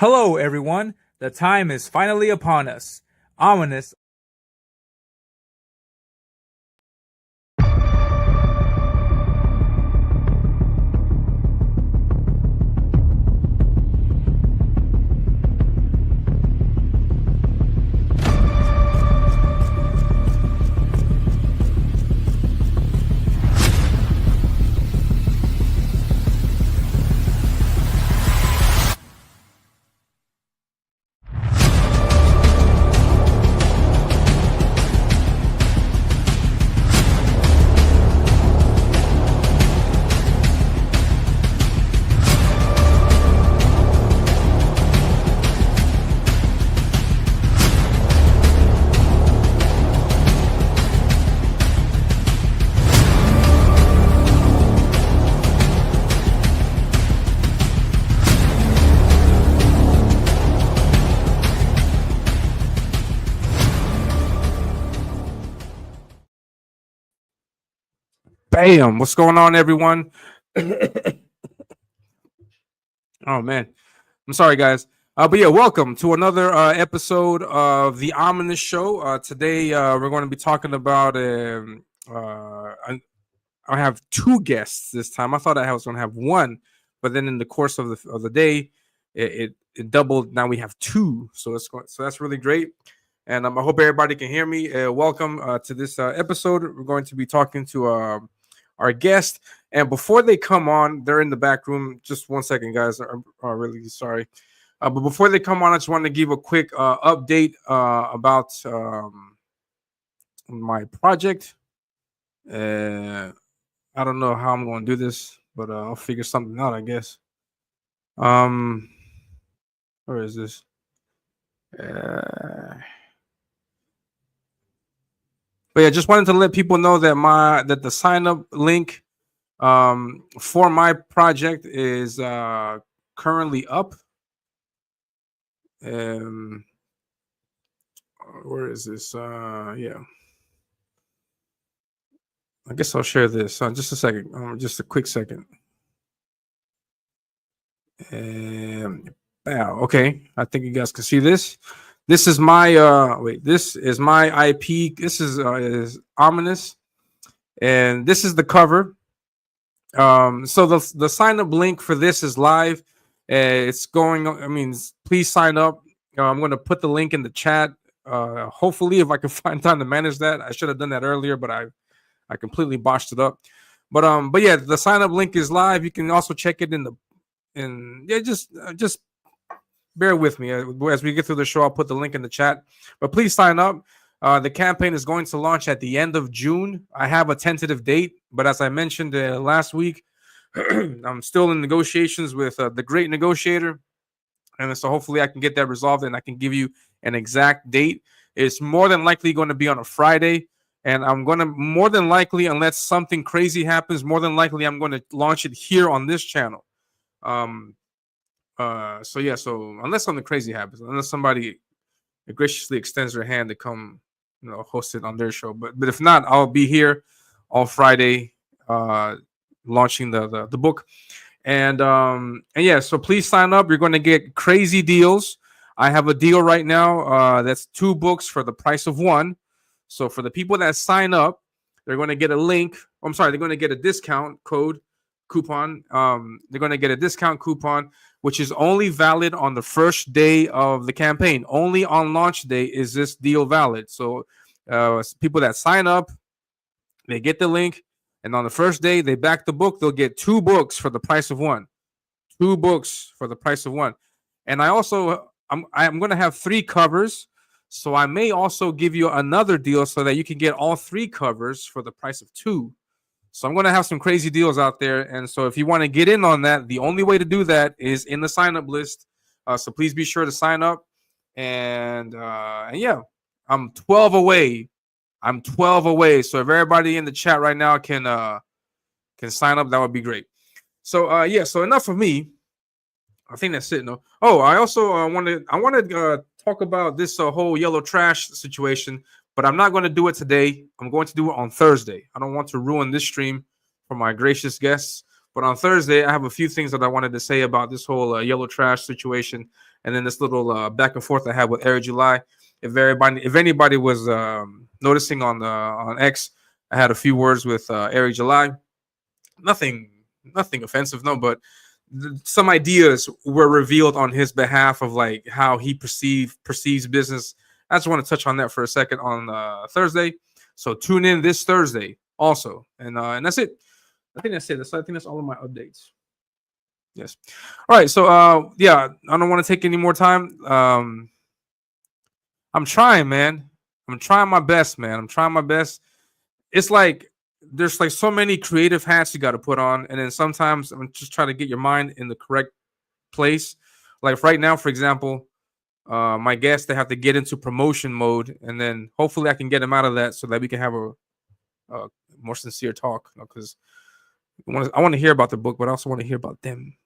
Hello, everyone. The time is finally upon us. Ominus. Bam! What's going on, everyone? Oh man, I'm sorry, guys. But yeah, welcome to another episode of the Ominus Show. Today, we're going to be talking about. I have two guests this time. I thought I was going to have one, but then in the course of the day, it doubled. Now we have two, so that's really great. And I hope everybody can hear me. Welcome to this episode. We're going to be talking to our guest. And before they come on, they're in the back room. Just 1 second, guys. I'm really sorry. But before they come on, I just want to give a quick update about my project. I don't know how I'm going to do this, but I'll figure something out, I guess. Where is this? But yeah, just wanted to let people know that the sign up link for my project is currently up. Where is this? Yeah, I guess I'll share this. Just a second. Just a quick second. Okay, I think you guys can see this. This is my this is my IP. This is Ominus, and this is the cover. So the sign up link for this is live. It's going. I mean, please sign up. I'm going to put the link in the chat. Hopefully, if I can find time to manage that, I should have done that earlier, but I completely botched it up. But yeah, the sign up link is live. You can also check it just bear with me as we get through the show. I'll put the link in the chat, but please sign up. The campaign is going to launch at the end of June. I have a tentative date, but as I mentioned last week, I'm still in negotiations with the Great Negotiator, and so hopefully I can get that resolved and I can give you an exact date. It's more than likely going to be on a Friday, and I'm going to more than likely, unless something crazy happens, more than likely I'm going to launch it here on this channel. So unless something crazy happens, unless somebody graciously extends their hand to come, host it on their show, but if not, I'll be here on Friday, launching the book, and yeah, so please sign up. You're going to get crazy deals. I have a deal right now that's 2 books for the price of 1. So for the people that sign up, they're going to get a link. They're going to get a discount coupon. They're going to get a discount coupon, which is only valid on the first day of the campaign. Only on launch day is this deal valid. So people that sign up, they get the link, and on the first day they back the book. They'll get 2 books for the price of 1. 2 books for the price of 1. And I also I'm going to have 3 covers. So I may also give you another deal so that you can get all 3 covers for the price of 2. So I'm going to have some crazy deals out there. And so if you want to get in on that, the only way to do that is in the sign up list. So please be sure to sign up. And yeah, I'm 12 away. So if everybody in the chat right now can sign up, that would be great. So yeah, so enough of me. I think that's it. No. Oh, I also wanted to talk about this whole yellow trash situation, but I'm not going to do it today. I'm going to do it on Thursday. I don't want to ruin this stream for my gracious guests, But on Thursday, I have a few things that I wanted to say about this whole yellow trash situation, and then this little back and forth I had with Eric July. If anybody was noticing on X, I had a few words with Eric July. Nothing offensive, no, but some ideas were revealed on his behalf of like how he perceives business. I just want to touch on that for a second on Thursday. So tune in this Thursday also, and that's it. I think that's it. I think that's all of my updates. Yes. All right. So yeah, I don't want to take any more time. I'm trying, man. I'm trying my best, man. I'm trying my best. It's like there's like so many creative hats you got to put on, and then sometimes I'm just trying to get your mind in the correct place. Like right now, for example, my guests, they have to get into promotion mode, and then hopefully I can get them out of that so that we can have a more sincere talk. Because I want to hear about the book, but I also want to hear about them.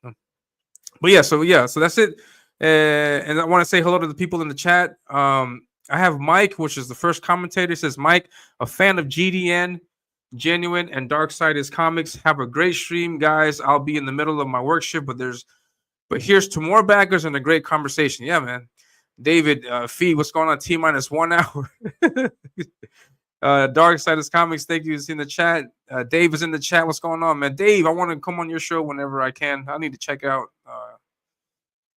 But so that's it. And I want to say hello to the people in the chat. I have Mike, which is the first commentator. It says, Mike, a fan of GDN, Genuine, and Darksiders Comics. Have a great stream, guys. I'll be in the middle of my work shift, but here's to more backers and a great conversation. Yeah, man. David, Fee, what's going on? T-1 hour. Darksiders Comics, thank you. It's in the chat. Dave is in the chat. What's going on, man? Dave, I want to come on your show whenever I can. I need to check out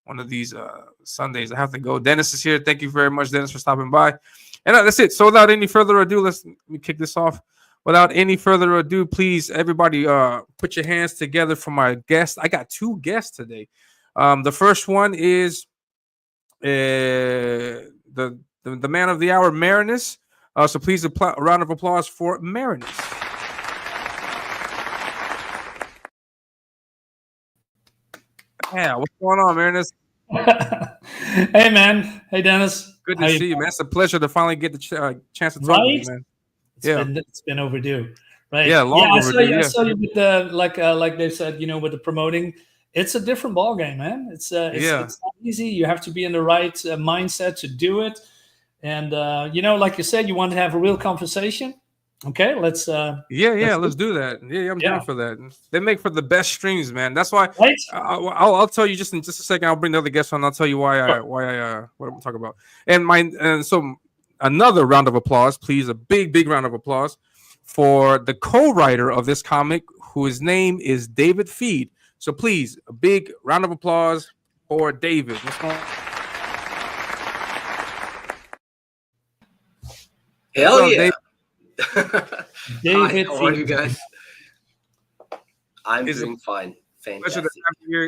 one of these Sundays. I have to go. Dennis is here. Thank you very much, Dennis, for stopping by. And that's it. So without any further ado, let me kick this off. Without any further ado, please, everybody, put your hands together for my guest. I got two guests today. The first one is the man of the hour, Marinus. So please, a round of applause for Marinus. Yeah, what's going on, Marinus? Hey, man. Hey, Dennis. Good to see you, man. It's a pleasure to finally get the chance to talk to you, man. It's been overdue, right? Yeah, overdue. I saw you with the like they said, with the promoting. It's a different ball game, man. It's not easy. You have to be in the right mindset to do it. And like you said, you want to have a real conversation. Okay, let's do that. I'm down for that. They make for the best streams, man. That's why I'll tell you just in just a second. I'll bring the other guests on. I'll tell you what I'm talking about. And so another round of applause, please. A big round of applause for the co-writer of this comic, whose name is David Feed. So please, a big round of applause for David. What's going on? Hell yeah. David, how are you guys? I'm doing fine. Fantastic. Pleasure to have you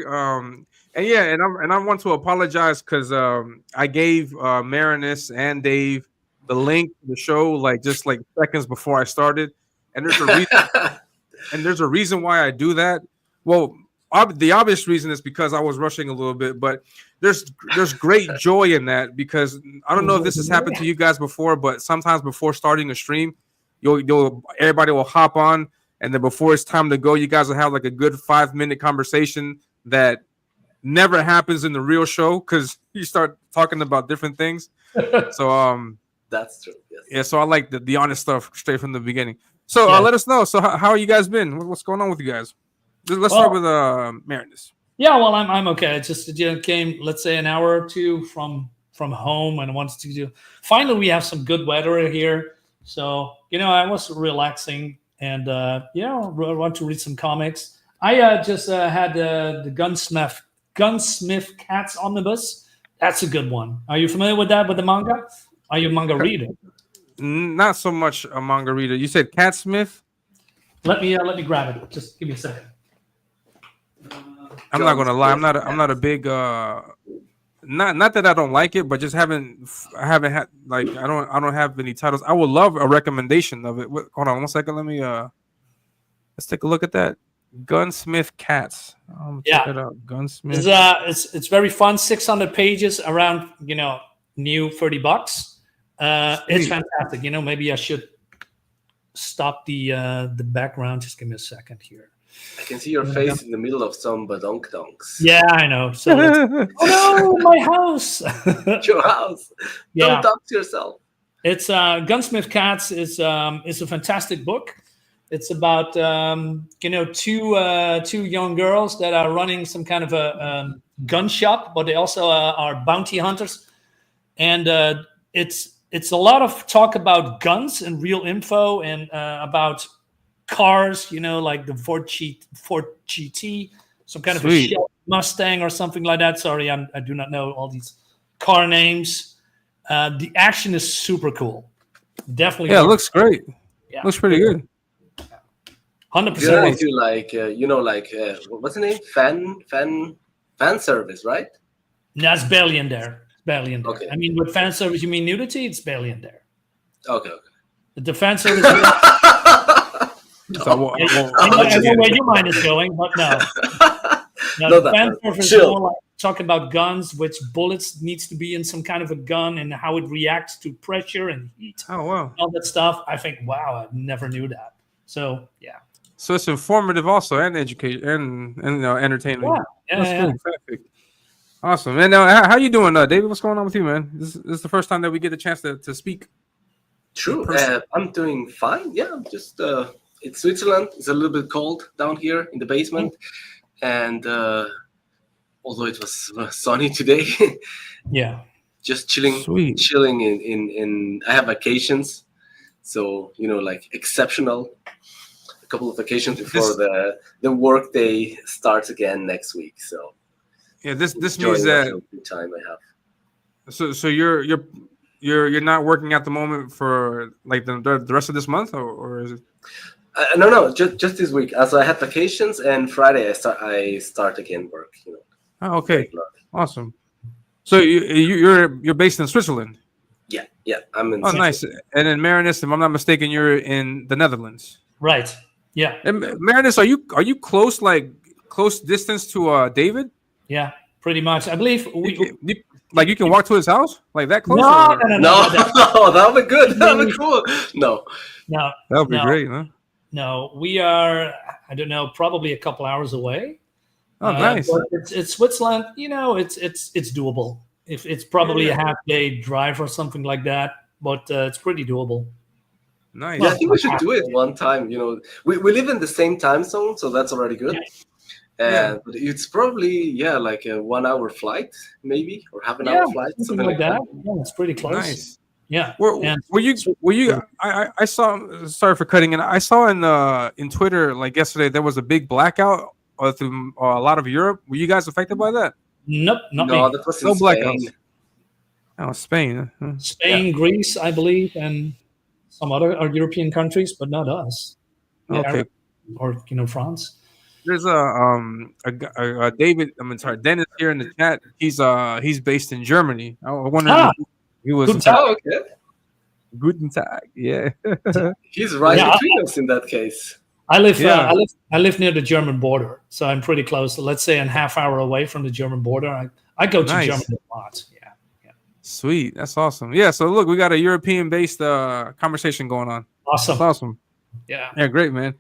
here. And I want to apologize because I gave Marinus and Dave the link to the show like seconds before I started, and there's a reason. And there's a reason why I do that. Well, the obvious reason is because I was rushing a little bit, but there's great joy in that, because I don't know if this has happened to you guys before, but sometimes before starting a stream, everybody will hop on, and then before it's time to go, you guys will have like a good 5-minute conversation that never happens in the real show because you start talking about different things. So that's true. Yes. Yeah, so I like the honest stuff straight from the beginning. So let us know. So how are you guys been? What's going on with you guys? Let's start with Marinus. Yeah, well, I'm okay. It's just came, let's say, an hour or two from home, and wanted to do. Finally, we have some good weather here, so I was relaxing, and want to read some comics. I just had the Gunsmith Cats Omnibus. That's a good one. Are you familiar with that, with the manga? Are you a manga reader? Not so much a manga reader. You said Catsmith? Let me grab it. Just give me a second. I'm not gonna lie. I'm not a big not that I don't like it, but just I haven't had like I don't have any titles. I would love a recommendation of it. Hold on 1 second. Let me let's take a look at that. Gunsmith Cats. Check it out. Gunsmith. It's very fun. 600 pages, around new $30. It's fantastic. Maybe I should stop the background. Just give me a second here. I can see your face in the middle of some badonk-donks. Yeah, I know. So oh no, my house. Your house. Yeah. Don't talk to yourself. It's Gunsmith Cats is a fantastic book. It's about two young girls that are running some kind of a gun shop, but they also are bounty hunters, and it's a lot of talk about guns and real info and about cars, like the Ford GT, some kind of a Sweet. Chevy Mustang or something like that. Sorry, I do not know all these car names. The action is super cool. Definitely. Yeah, it looks great. Yeah. Looks pretty good. 100%. Yeah, I do like what's the name? Fan service, right? No, it's barely in there. It's barely in there. Okay. I mean, with fan service, you mean nudity? It's barely in there. Okay. The fan service. So, I know where your mind is going, but no. No, The fan service is chill. more like talking about guns, which bullets needs to be in some kind of a gun, and how it reacts to pressure and heat, oh wow. all that stuff. I think, wow, I never knew that. So yeah. So it's informative also and education and entertainment. Yeah, That's yeah. good. Perfect. Awesome. And how you doing, David? What's going on with you, man? This is the first time that we get a chance to speak. True. in person. I'm doing fine. Yeah, I'm just it's Switzerland. It's a little bit cold down here in the basement, and although it was sunny today, Yeah. just chilling. Sweet. Chilling in. I have vacations, so like exceptional. A couple of vacations before the work day starts again next week. So Yeah, this enjoying means that the time I have. so you're not working at the moment for like the rest of this month or is it? No, just this week. So I had vacations, and Friday I start again work. Oh, okay. regular. Awesome. So you're based in Switzerland. Yeah. I'm in. Oh, nice. And in Marinus, if I'm not mistaken, you're in the Netherlands. Right. Yeah. And Marinus, are you close distance to David? Yeah. Pretty much. I believe You can walk to his house like that close? No, or- no, No, that would be good. That would be cool. No. no, That would be No. great, huh? no. We are, I don't know, probably a couple hours away. Oh, nice. But it's Switzerland. It's doable. If it's probably a half-day drive or something like that, but it's pretty doable. Nice. Yeah, I think we should do it one time. We live in the same time zone, so that's already good. Yeah. But it's probably like a 1 hour flight, maybe, or half an hour flight, something like that. Yeah, it's pretty close. Nice. Yeah. Were you? I saw. Sorry for cutting in. I saw in Twitter like yesterday there was a big blackout through a lot of Europe. Were you guys affected by that? Nope, not No, me. that was No in Spain. blackouts. Oh, Spain. Huh? Spain, Greece, I believe, and some other European countries, but not us. Yeah, Okay. Or France. There's a David. Dennis here in the chat. He's based in Germany. I wonder if he was. Guten Tag. Oh, okay. Guten Tag. Yeah. He's right Yeah, between us in that case. I live. Yeah. I live near the German border, so I'm pretty close. Let's say a half hour away from the German border. I go to Nice. Germany a lot. Yeah. Sweet. That's awesome. Yeah. So look, we got a European-based conversation going on. Awesome. That's awesome. Yeah. Yeah, great, man.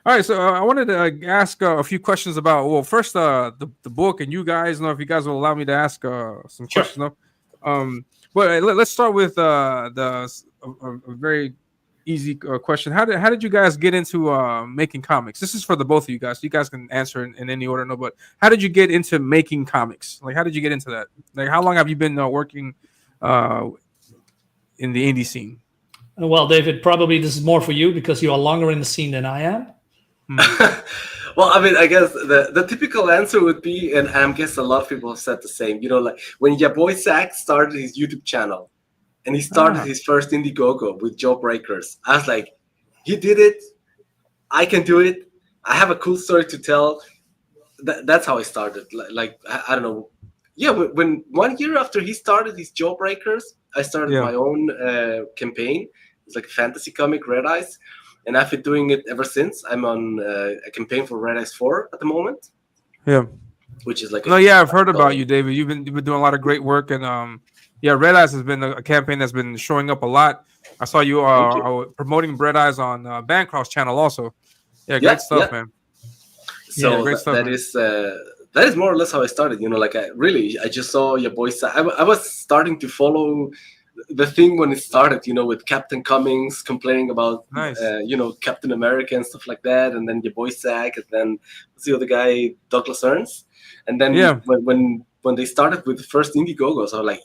All right, so I wanted to ask a few questions about. First, the book, and you guys know if you guys will allow me to ask some Sure. questions. But let's start with a very easy question. How did you guys get into making comics? This is for the both of you guys. So you guys can answer in any order. No, but how did you get into making comics? Like, how did you get into that? Like, how long have you been working in the indie scene? Well, David, probably this is more for you because you are longer in the scene than I am. Well, I mean, I guess the typical answer would be, and I guess a lot of people have said the same, like when your boy Zach started his YouTube channel and he started his first Indiegogo with Jawbreakers, I was like, he did it. I can do it. I have a cool story to tell. That's how I started. Like I don't know. Yeah, when 1 year after he started his Jawbreakers, I started my own campaign. It's like a fantasy comic, Red Eyes. And I've been doing it ever since. I'm on a campaign for Red Eyes 4 at the moment. Yeah. Which is like... I've heard about you, David. You've been doing a lot of great work. And Red Eyes has been a campaign that's been showing up a lot. I saw you promoting Red Eyes on Bancroft's channel also. Yeah, great stuff, man. So great stuff, that is more or less how I started. Like I just saw your boy. I was starting to follow the thing when it started, with Captain Cummings complaining about, Nice. Captain America and stuff like that, and then your boy Zach, and then what's the other guy, Douglas Ernst, and then Yeah. when they started with the first Indiegogos, I was like,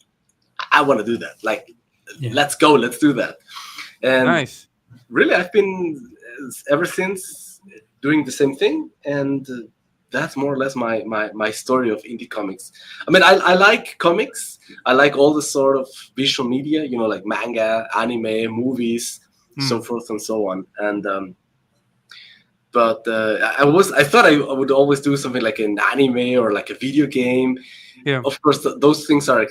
I want to do that. Like, let's go, let's do that. And Nice. really, I've been ever since doing the same thing, and that's more or less my story of indie comics. I mean, I like comics. I like all the sort of visual media, like manga, anime, movies, so forth and so on. And but I thought I would always do something like an anime or like a video game. Yeah. Of course, those things are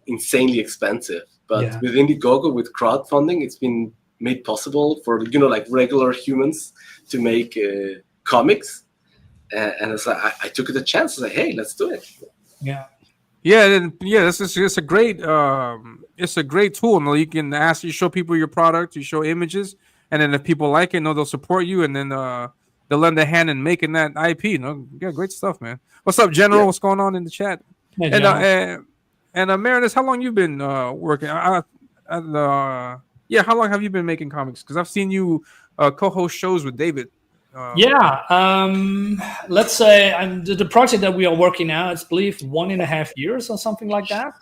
insanely expensive. But with Indiegogo, with crowdfunding, it's been made possible for like regular humans to make comics. And it's like I took it a chance. I was like, hey, let's do it. Yeah. It's a great tool. You can show people your product, you show images, and then if people like it, they'll support you, and then they'll lend a hand in making that IP. Yeah, great stuff, man. What's up, General? Yeah. What's going on in the chat? Hey, And Marinus, how long you been working? How long have you been making comics? Because I've seen you co-host shows with David. Let's say the project that we are working now, I believe 1.5 years or something like that.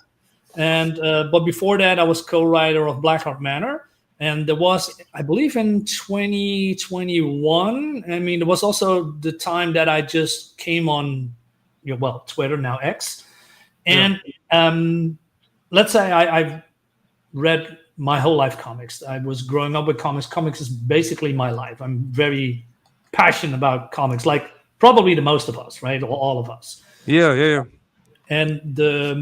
And but before that, I was co-writer of Blackheart Manor, and there was, I believe, in 2021. I mean, there was also the time that I just came on, Twitter, now X, and let's say I've read my whole life comics. I was growing up with comics. Comics is basically my life. I'm very passionate about comics, like probably the most of us, right? Or all of us. Yeah. And there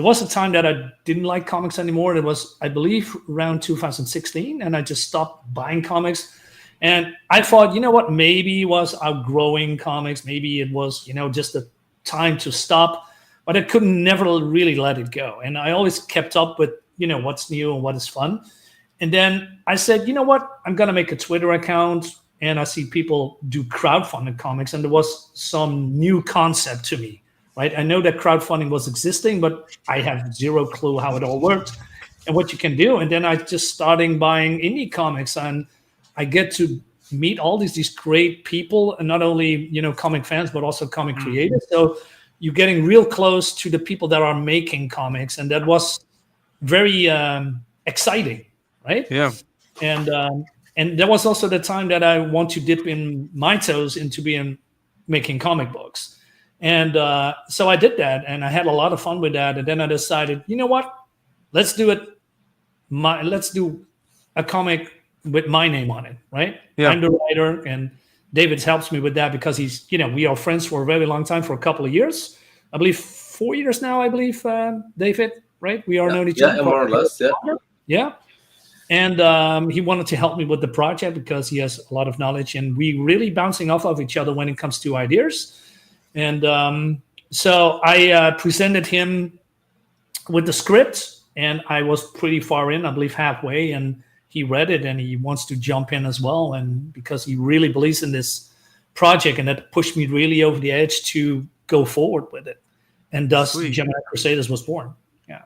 was a time that I didn't like comics anymore. It was, I believe, around 2016, and I just stopped buying comics. And I thought, what? Maybe it was outgrowing comics. Maybe it was, just a time to stop. But I could never really let it go. And I always kept up with, what's new and what is fun. And then I said, what? I'm going to make a Twitter account. And I see people do crowdfunded comics, and there was some new concept to me, right? I know that crowdfunding was existing, but I have zero clue how it all worked and what you can do. And then I just started buying indie comics, and I get to meet all these great people, and not only comic fans, but also comic creators. So you're getting real close to the people that are making comics, and that was very exciting, right? Yeah. And there was also the time that I want to dip in my toes into making comic books. And so I did that, and I had a lot of fun with that. And then I decided, what? Let's do it. Let's do a comic with my name on it, right? Yeah. I'm the writer, and David helps me with that because he's, we are friends for a very long time, for a couple of years. I believe 4 years now, David, right? We are known each other. Yeah, more or less, yeah. Yeah. And he wanted to help me with the project because he has a lot of knowledge, and we really bouncing off of each other when it comes to ideas. And so I presented him with the script, and I was pretty far in, I believe halfway, and he read it, and he wants to jump in as well. And because he really believes in this project, and that pushed me really over the edge to go forward with it. And thus Gemini Crusaders was born. Yeah.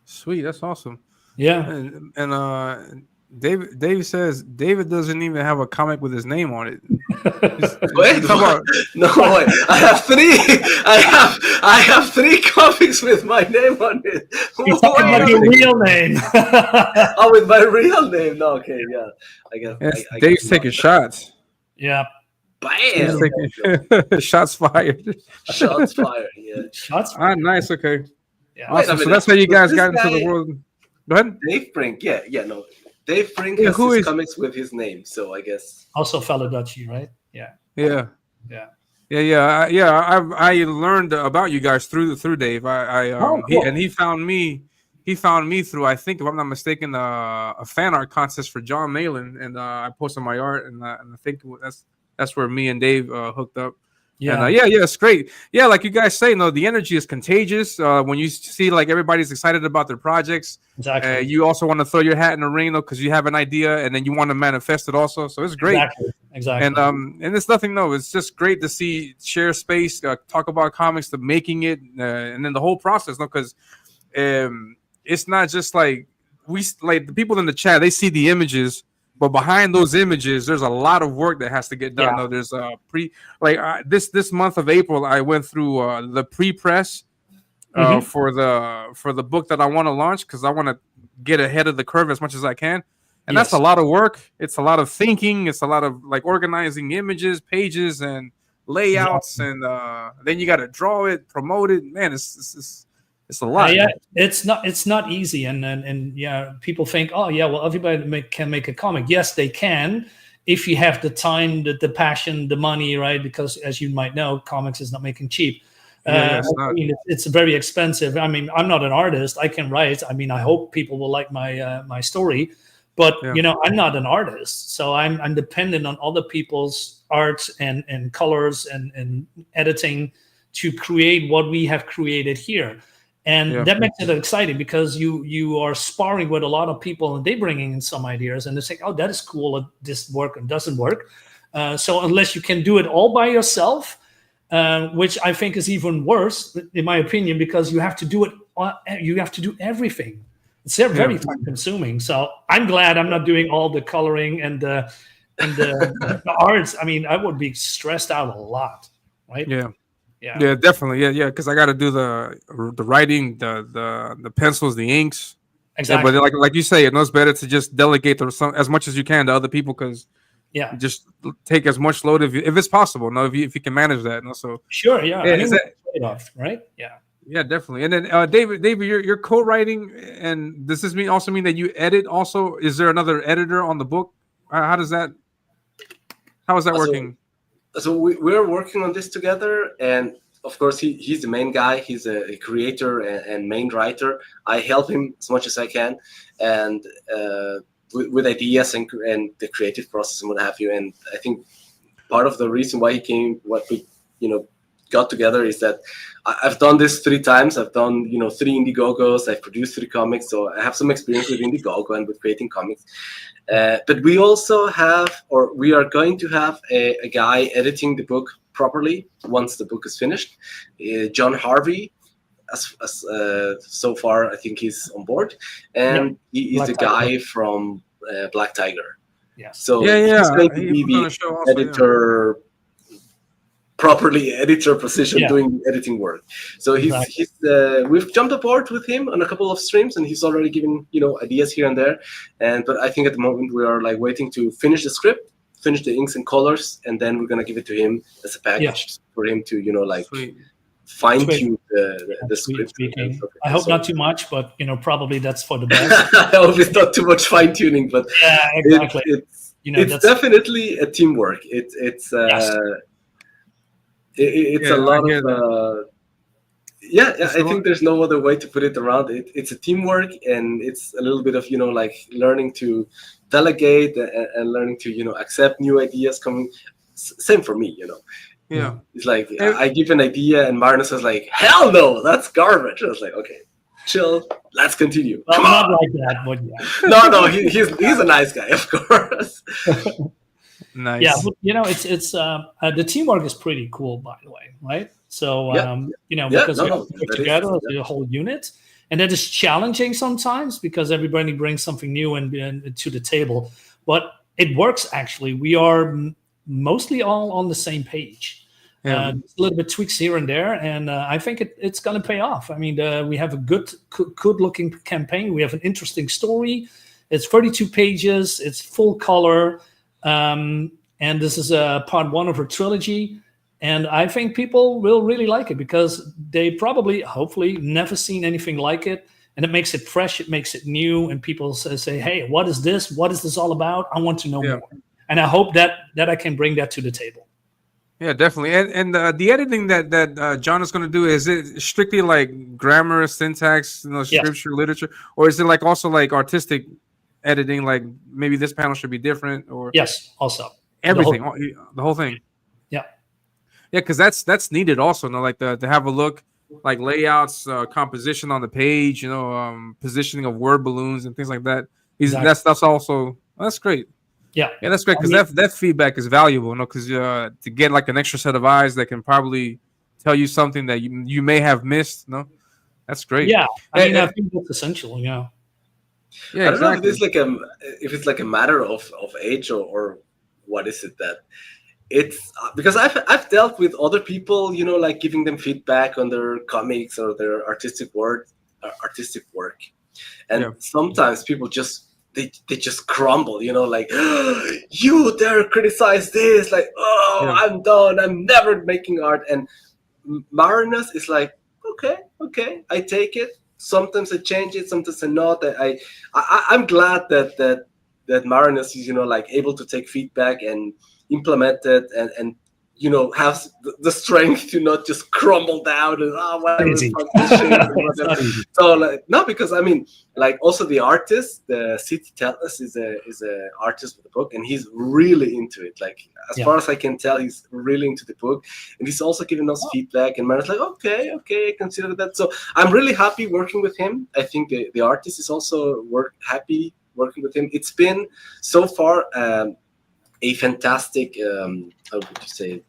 Sweet. That's awesome. Yeah. And Dave says David doesn't even have a comic with his name on it. Wait, no, wait. I have three comics with my name on it. You're talking about your real name. Oh, with my real name? No, okay, yeah. I guess. Yes, Dave's taking shots. Yeah. Bam! Shots fired. Shots fired. Yeah. Shots fired. Nice. Okay. Yeah. Awesome. So that's how you guys got into the world. Go ahead. Dave Brink. No. Dave Brink has his comics with his name, so I guess. Also fellow Dutchie, right? Yeah. I learned about you guys through Dave. Cool. He found me through, I think, if I'm not mistaken, a fan art contest for John Malin, and I posted my art, and I think that's where me and Dave hooked up. Yeah. And, it's great. Yeah, like you guys say, the energy is contagious. When you see like everybody's excited about their projects, exactly. You also want to throw your hat in the ring, because you have an idea, and then you want to manifest it also. So it's great. Exactly. And it's nothing. No, it's just great to share space, talk about comics, the making it, and then the whole process. Because it's not just like like the people in the chat, they see the images, but behind those images, there's a lot of work that has to get done. Yeah. No, there's this month of April, I went through the pre-press for the book that I want to launch because I want to get ahead of the curve as much as I can. And that's a lot of work. It's a lot of thinking. It's a lot of like organizing images, pages, and layouts, and then you got to draw it, promote it. Man, it's a lot. Yeah, it's not easy, and yeah, people think, oh yeah, well, everybody can make a comic. Yes, they can if you have the time, the passion, the money, right? Because as you might know, comics is not making cheap. It's very expensive. I mean, I'm not an artist. I can write. I mean, I hope people will like my story. But I'm not an artist, so I'm dependent on other people's art and colors and editing to create what we have created here, and that makes it exciting because you are sparring with a lot of people and they bringing in some ideas and they say, oh, that is cool, this work and doesn't work. So unless you can do it all by yourself, which I think is even worse in my opinion, because you have to do it. You have to do everything. It's very time consuming. So I'm glad I'm not doing all the coloring and the arts. I mean, I would be stressed out a lot, right? Yeah, definitely. Yeah, because I got to do the writing, the pencils, the inks. Exactly. But like you say, it's better to just delegate as much as you can to other people because just take as much load if it's possible. No, if you can manage that. No, so sure. Yeah. I mean, trade-off, right? Yeah. Yeah, definitely. And then David, you're co-writing, and does this also mean that you edit? Also, is there another editor on the book? How is that working? So we're working on this together, and of course he's the main guy. He's a creator and main writer. I help him as much as I can, and with ideas and the creative process and what have you. And I think part of the reason why he came, what we got together, is that I've done this 3 times. I've done 3 Indiegogos. I've produced 3 comics, so I have some experience with Indiegogo and with creating comics. But we also have, or we are going to have a guy editing the book properly once the book is finished. John Harvey, as so far I think he's on board, and he is the guy from Black Tiger. Yeah. So he's going to be the editor. Properly editor position doing editing work. So we've jumped aboard with him on a couple of streams, and he's already given ideas here and there. But I think at the moment we are like waiting to finish the script, finish the inks and colors, and then we're gonna give it to him as a package for him to fine tune the script. I hope not too much, but probably that's for the best. I hope it's not too much fine tuning, but exactly. It's definitely a teamwork. It's a lot of I think there's no other way to put it around it. It's a teamwork, and it's a little bit of like learning to delegate and learning to accept new ideas coming. Same for me, it's like I give an idea and Marinus is like, hell no, that's garbage. I was like, okay, chill, let's continue. Well, come not on. like that, but no, he's a nice guy, of course. Nice. Yeah, but, it's the teamwork is pretty cool, by the way, right? So because we work together as a whole unit, and that is challenging sometimes because everybody brings something new and to the table. But it works actually. We are mostly all on the same page. A little bit tweaks here and there, and I think it's going to pay off. I mean, we have a good-looking campaign. We have an interesting story. It's 32 pages. It's full color. And this is part 1 of her trilogy, and I think people will really like it because they probably, hopefully, never seen anything like it, and it makes it fresh, it makes it new, and people say, hey, what is this all about? I want to know more, and I hope that I can bring that to the table. Yeah, definitely. And the editing that John is going to do, is it strictly like grammar, syntax, scripture, literature, or is it like also like artistic editing, like maybe this panel should be different, or also everything, the whole thing? Because that's needed also, like to have a look, like layouts, composition on the page, positioning of word balloons and things like that. That's also that's great. Yeah, that's great because that feedback is valuable, because to get like an extra set of eyes that can probably tell you something that you may have missed, That's great. Yeah, I mean, And- I think that's essential. Yeah. yeah, I don't know if exactly. it's like a matter of age or what is it that it's because I've dealt with other people, like giving them feedback on their comics or their artistic work, and Yeah. sometimes people just they just crumble, like you dare criticize this, like Yeah. I'm done, I'm never making art. And Marinus is like, okay, I take it. Sometimes I change it, sometimes I not. I'm glad that Marinus is like able to take feedback and implement it, and have the strength to not just crumble down and whatever, Easy. fuck this shit and It's whatever. not easy. So like, no, because I mean, like also the artist, the City Tellus is a artist with the book, and he's really into it. Like as Yeah. far as I can tell, he's really into the book, and he's also giving us feedback. And Marinus like, okay, I consider that. So I'm really happy working with him. I think the artist is also happy working with him. It's been so far a fantastic, how would you say,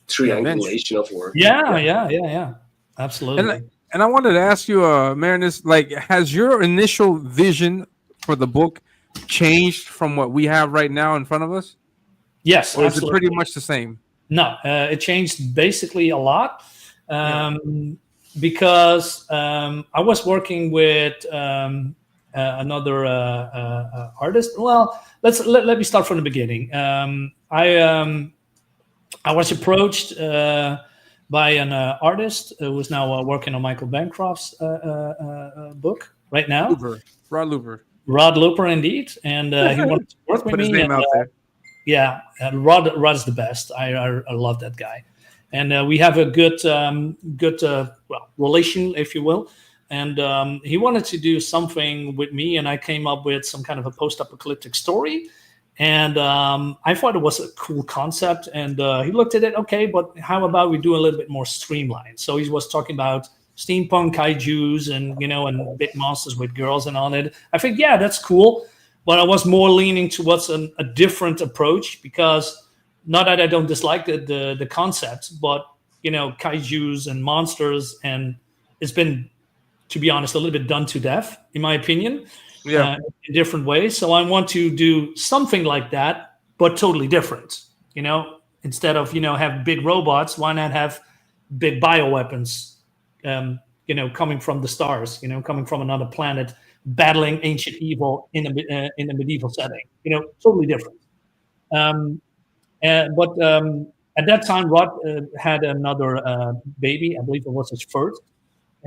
triangulation of work. Yeah. Absolutely. And I wanted to ask you, Marinus, like, has your initial vision for the book changed from what we have right now in front of us, Yes, or is it absolutely. pretty much the same? No, it changed basically a lot because I was working with another artist. Well, let me start from the beginning. I was approached by an artist who is now working on Michael Bancroft's book right now. Rod Looper. Rod Looper, indeed, and he wanted to work with Put me. his name out there. Yeah, Rod's the best. I love that guy, and we have a good relation, if you will. And he wanted to do something with me, and I came up with some kind of a post-apocalyptic story. And I thought it was a cool concept. And he looked at it, okay, but how about we do a little bit more streamlined? So he was talking about steampunk kaijus and and big monsters with girls and all that. I think, yeah, that's cool. But I was more leaning towards a different approach, because not that I don't dislike the concept, but kaijus and monsters, and it's been, to be honest, a little bit done to death, in my opinion. Yeah. In different ways. So I want to do something like that, but totally different. Instead of have big robots, why not have big bioweapons? Coming from the stars, coming from another planet, battling ancient evil in a medieval setting. Totally different. But at that time, Rod had another baby. I believe it was his first.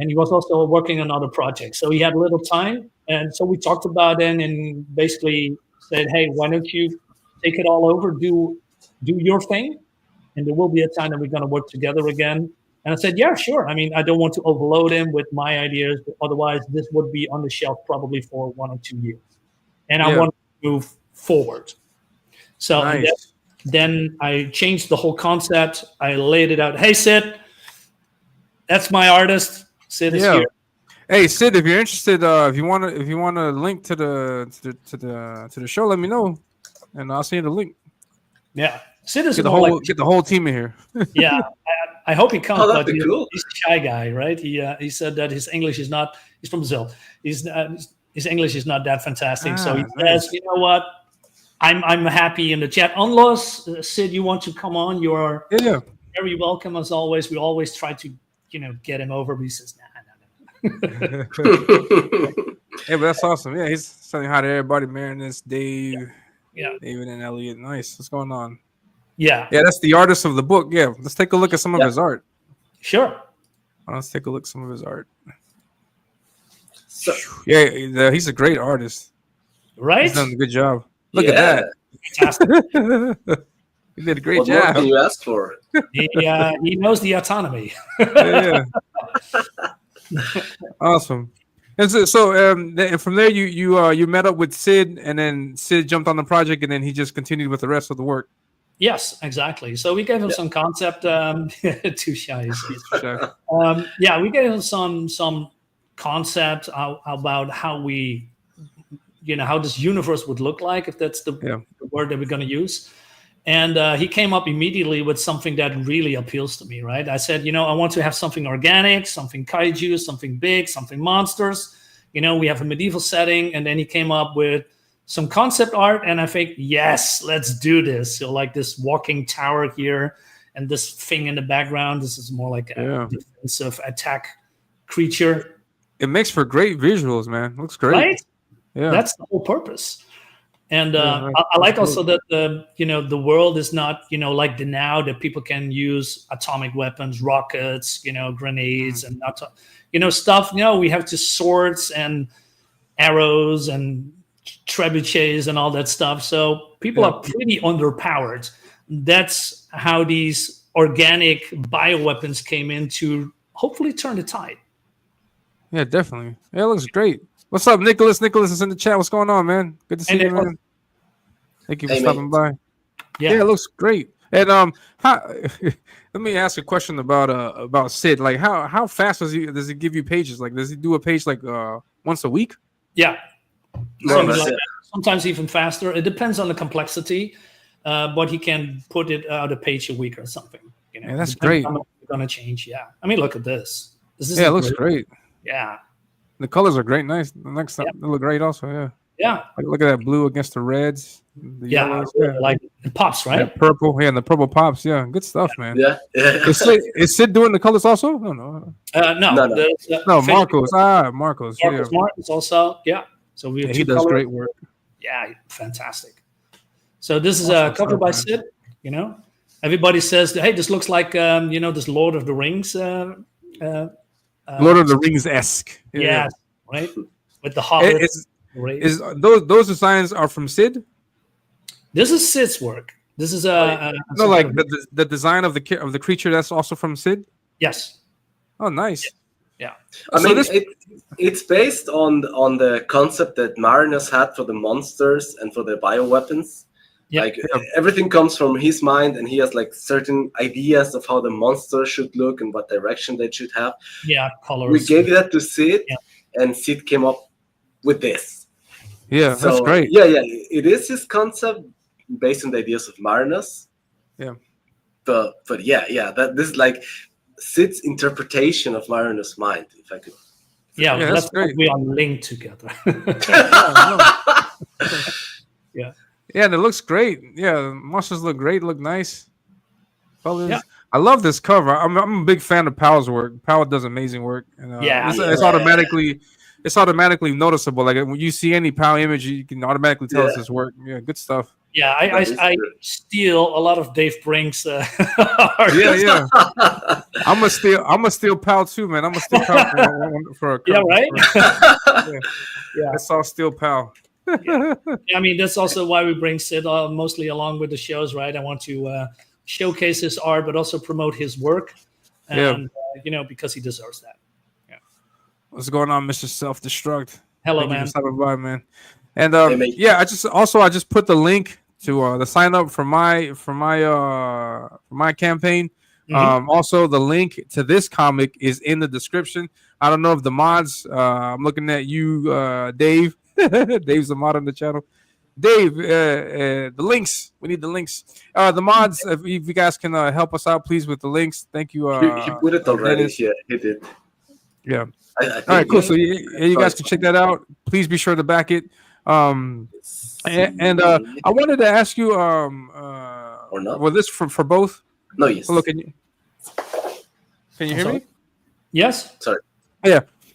And he was also working on other projects. So he had a little time. And so we talked about it and basically said, hey, why don't you take it all over, do your thing, and there will be a time that we're going to work together again. And I said, yeah, sure. I mean, I don't want to overload him with my ideas, but otherwise this would be on the shelf probably for 1 or 2 years. And I want to move forward. So Nice. then I changed the whole concept. I laid it out. Hey, Sid, that's my artist. Sid is here. Hey Sid, if you're interested, if you want to link to the show, let me know, and I'll send you the link. Yeah, Sid is Get the whole team in here. Yeah, I hope he comes. that'd But be cool. he's a shy guy, right? He said that his English is not. He's from Brazil. His English is not that fantastic. So he says, you know what? I'm happy in the chat. Unless Sid, you want to come on, you're very welcome as always. We always try to get him over, but he says, nah. Hey, but that's awesome. Yeah, he's saying hi to everybody. Marinus, Dave, David, and Elliot. Nice. What's going on? Yeah, that's the artist of the book. Yeah, let's take a look at some of his art. Sure. Let's take a look at some of his art. So, he's a great artist. Right? He's done a good job. Look at that. Fantastic. He did a great what job. more can you ask for? He knows the autonomy. Yeah. Awesome. And so from there you met up with Sid, and then Sid jumped on the project, and then he just continued with the rest of the work. Yes, exactly. So we gave him some concept. Too shy. We gave him some concept about how we, how this universe would look like, if that's the word that we're going to use. And he came up immediately with something that really appeals to me, right? I said, I want to have something organic, something kaiju, something big, something monsters. We have a medieval setting. And then he came up with some concept art. And I think, yes, let's do this. So like this walking tower here and this thing in the background. This is more like a defensive attack creature. It makes for great visuals, man. Looks great. Right? Yeah. That's the whole purpose. And I like also that the world is not like the now that people can use atomic weapons, rockets, grenades, and stuff. We have just swords and arrows and trebuchets and all that stuff. So people are pretty underpowered. That's how these organic bioweapons came in to hopefully turn the tide. Yeah, definitely. Yeah, it looks great. What's up, Nicholas? Nicholas is in the chat. What's going on, man? Good to see you, man. Thank you for stopping by. Yeah, it looks great. And let me ask a question about Sid. Like, how fast does he give you pages? Like, does he do a page like once a week? Yeah, sometimes even faster. It depends on the complexity, but he can put it out a page a week or something. Yeah, that's great. It's gonna change. Yeah, I mean, look at this. It looks great. Yeah. The colors are great. Nice. The next time they look great also. Yeah. Yeah. Like, look at that blue against the reds. The yellows. Like it pops, right? Yeah, purple. Yeah, and the purple pops. Yeah. Good stuff, man. Yeah. Is Sid doing the colors also? Oh, no. No. Marcos. Marcos. Marcos also. Yeah. So he does great work. Yeah. Fantastic. So this is a cover by Sid. Everybody says, hey, this looks like this Lord of the Rings. Lord of the Rings-esque. Yeah, right? With the Hobbit. Is those designs are from Sid? This is Sid's work. This is the design of the creature that's also from Sid? Yes. Oh, nice. Yeah. I mean, it's based on the concept that Marinus had for the monsters and for the bioweapons. Yeah. Like everything comes from his mind, and he has like certain ideas of how the monster should look and what direction they should have. Yeah, colors. We gave that to Sid, and Sid came up with this. Yeah, so, that's great. Yeah, it is his concept based on the ideas of Marinus. Yeah, but that this is like Sid's interpretation of Marinus' mind. If I could. Yeah, that's great. We are linked together. Yeah. Yeah, and it looks great. Yeah, monsters look great, look nice. Colors. Yeah. I love this cover. I'm a big fan of Powell's work. Powell does amazing work. And, it's automatically noticeable. Like when you see any Powell image, you can automatically tell it's his work. Yeah, good stuff. Yeah, I steal a lot of Dave Brink's art. Yeah. I'm gonna steal Powell too, man. I'm gonna steal Powell for a cover. Yeah, right. Yeah. It's all steal Powell. Yeah. I mean, that's also why we bring Sid mostly along with the shows, right? I want to showcase his art, but also promote his work, and because he deserves that. Yeah. What's going on, Mr. Self-Destruct? Hello, Thank man. You for stopping by, man. And I just put the link to the sign up for my campaign. Mm-hmm. Also, the link to this comic is in the description. I don't know if the mods. I'm looking at you, Dave. Dave's the mod on the channel. Dave, the links. We need the links. The mods. If you guys can help us out, please, with the links. Thank you. He put it already. Yeah, he did. Yeah. All right, cool. So you guys can check that out. Please be sure to back it. And I wanted to ask you. Or not? Well, this for both. No, yes. Look, can you hear me? Yes. Sorry.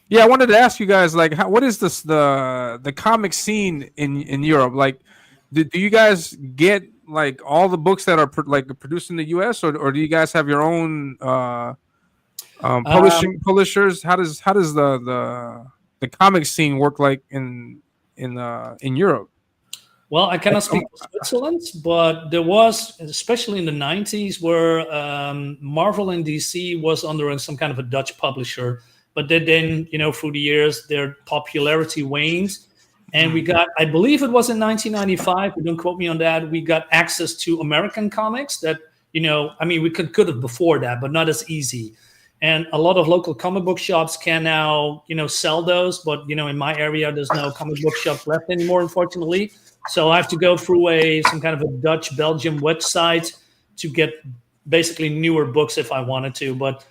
Yeah, I wanted to ask you guys, like, what is this the comic scene in Europe? Like, do you guys get like all the books that are produced in the U.S. or do you guys have your own publishers? How does the comic scene work like in Europe? Well, I cannot speak for Switzerland, but there was, especially in the 90s, where Marvel and DC was under some kind of a Dutch publisher. But then, through the years, their popularity wanes. And we got, I believe it was in 1995, but don't quote me on that, we got access to American comics that, we could have before that, but not as easy. And a lot of local comic book shops can now, sell those. But, in my area, there's no comic book shop left anymore, unfortunately. So I have to go through some kind of a Dutch Belgium website to get basically newer books if I wanted to. But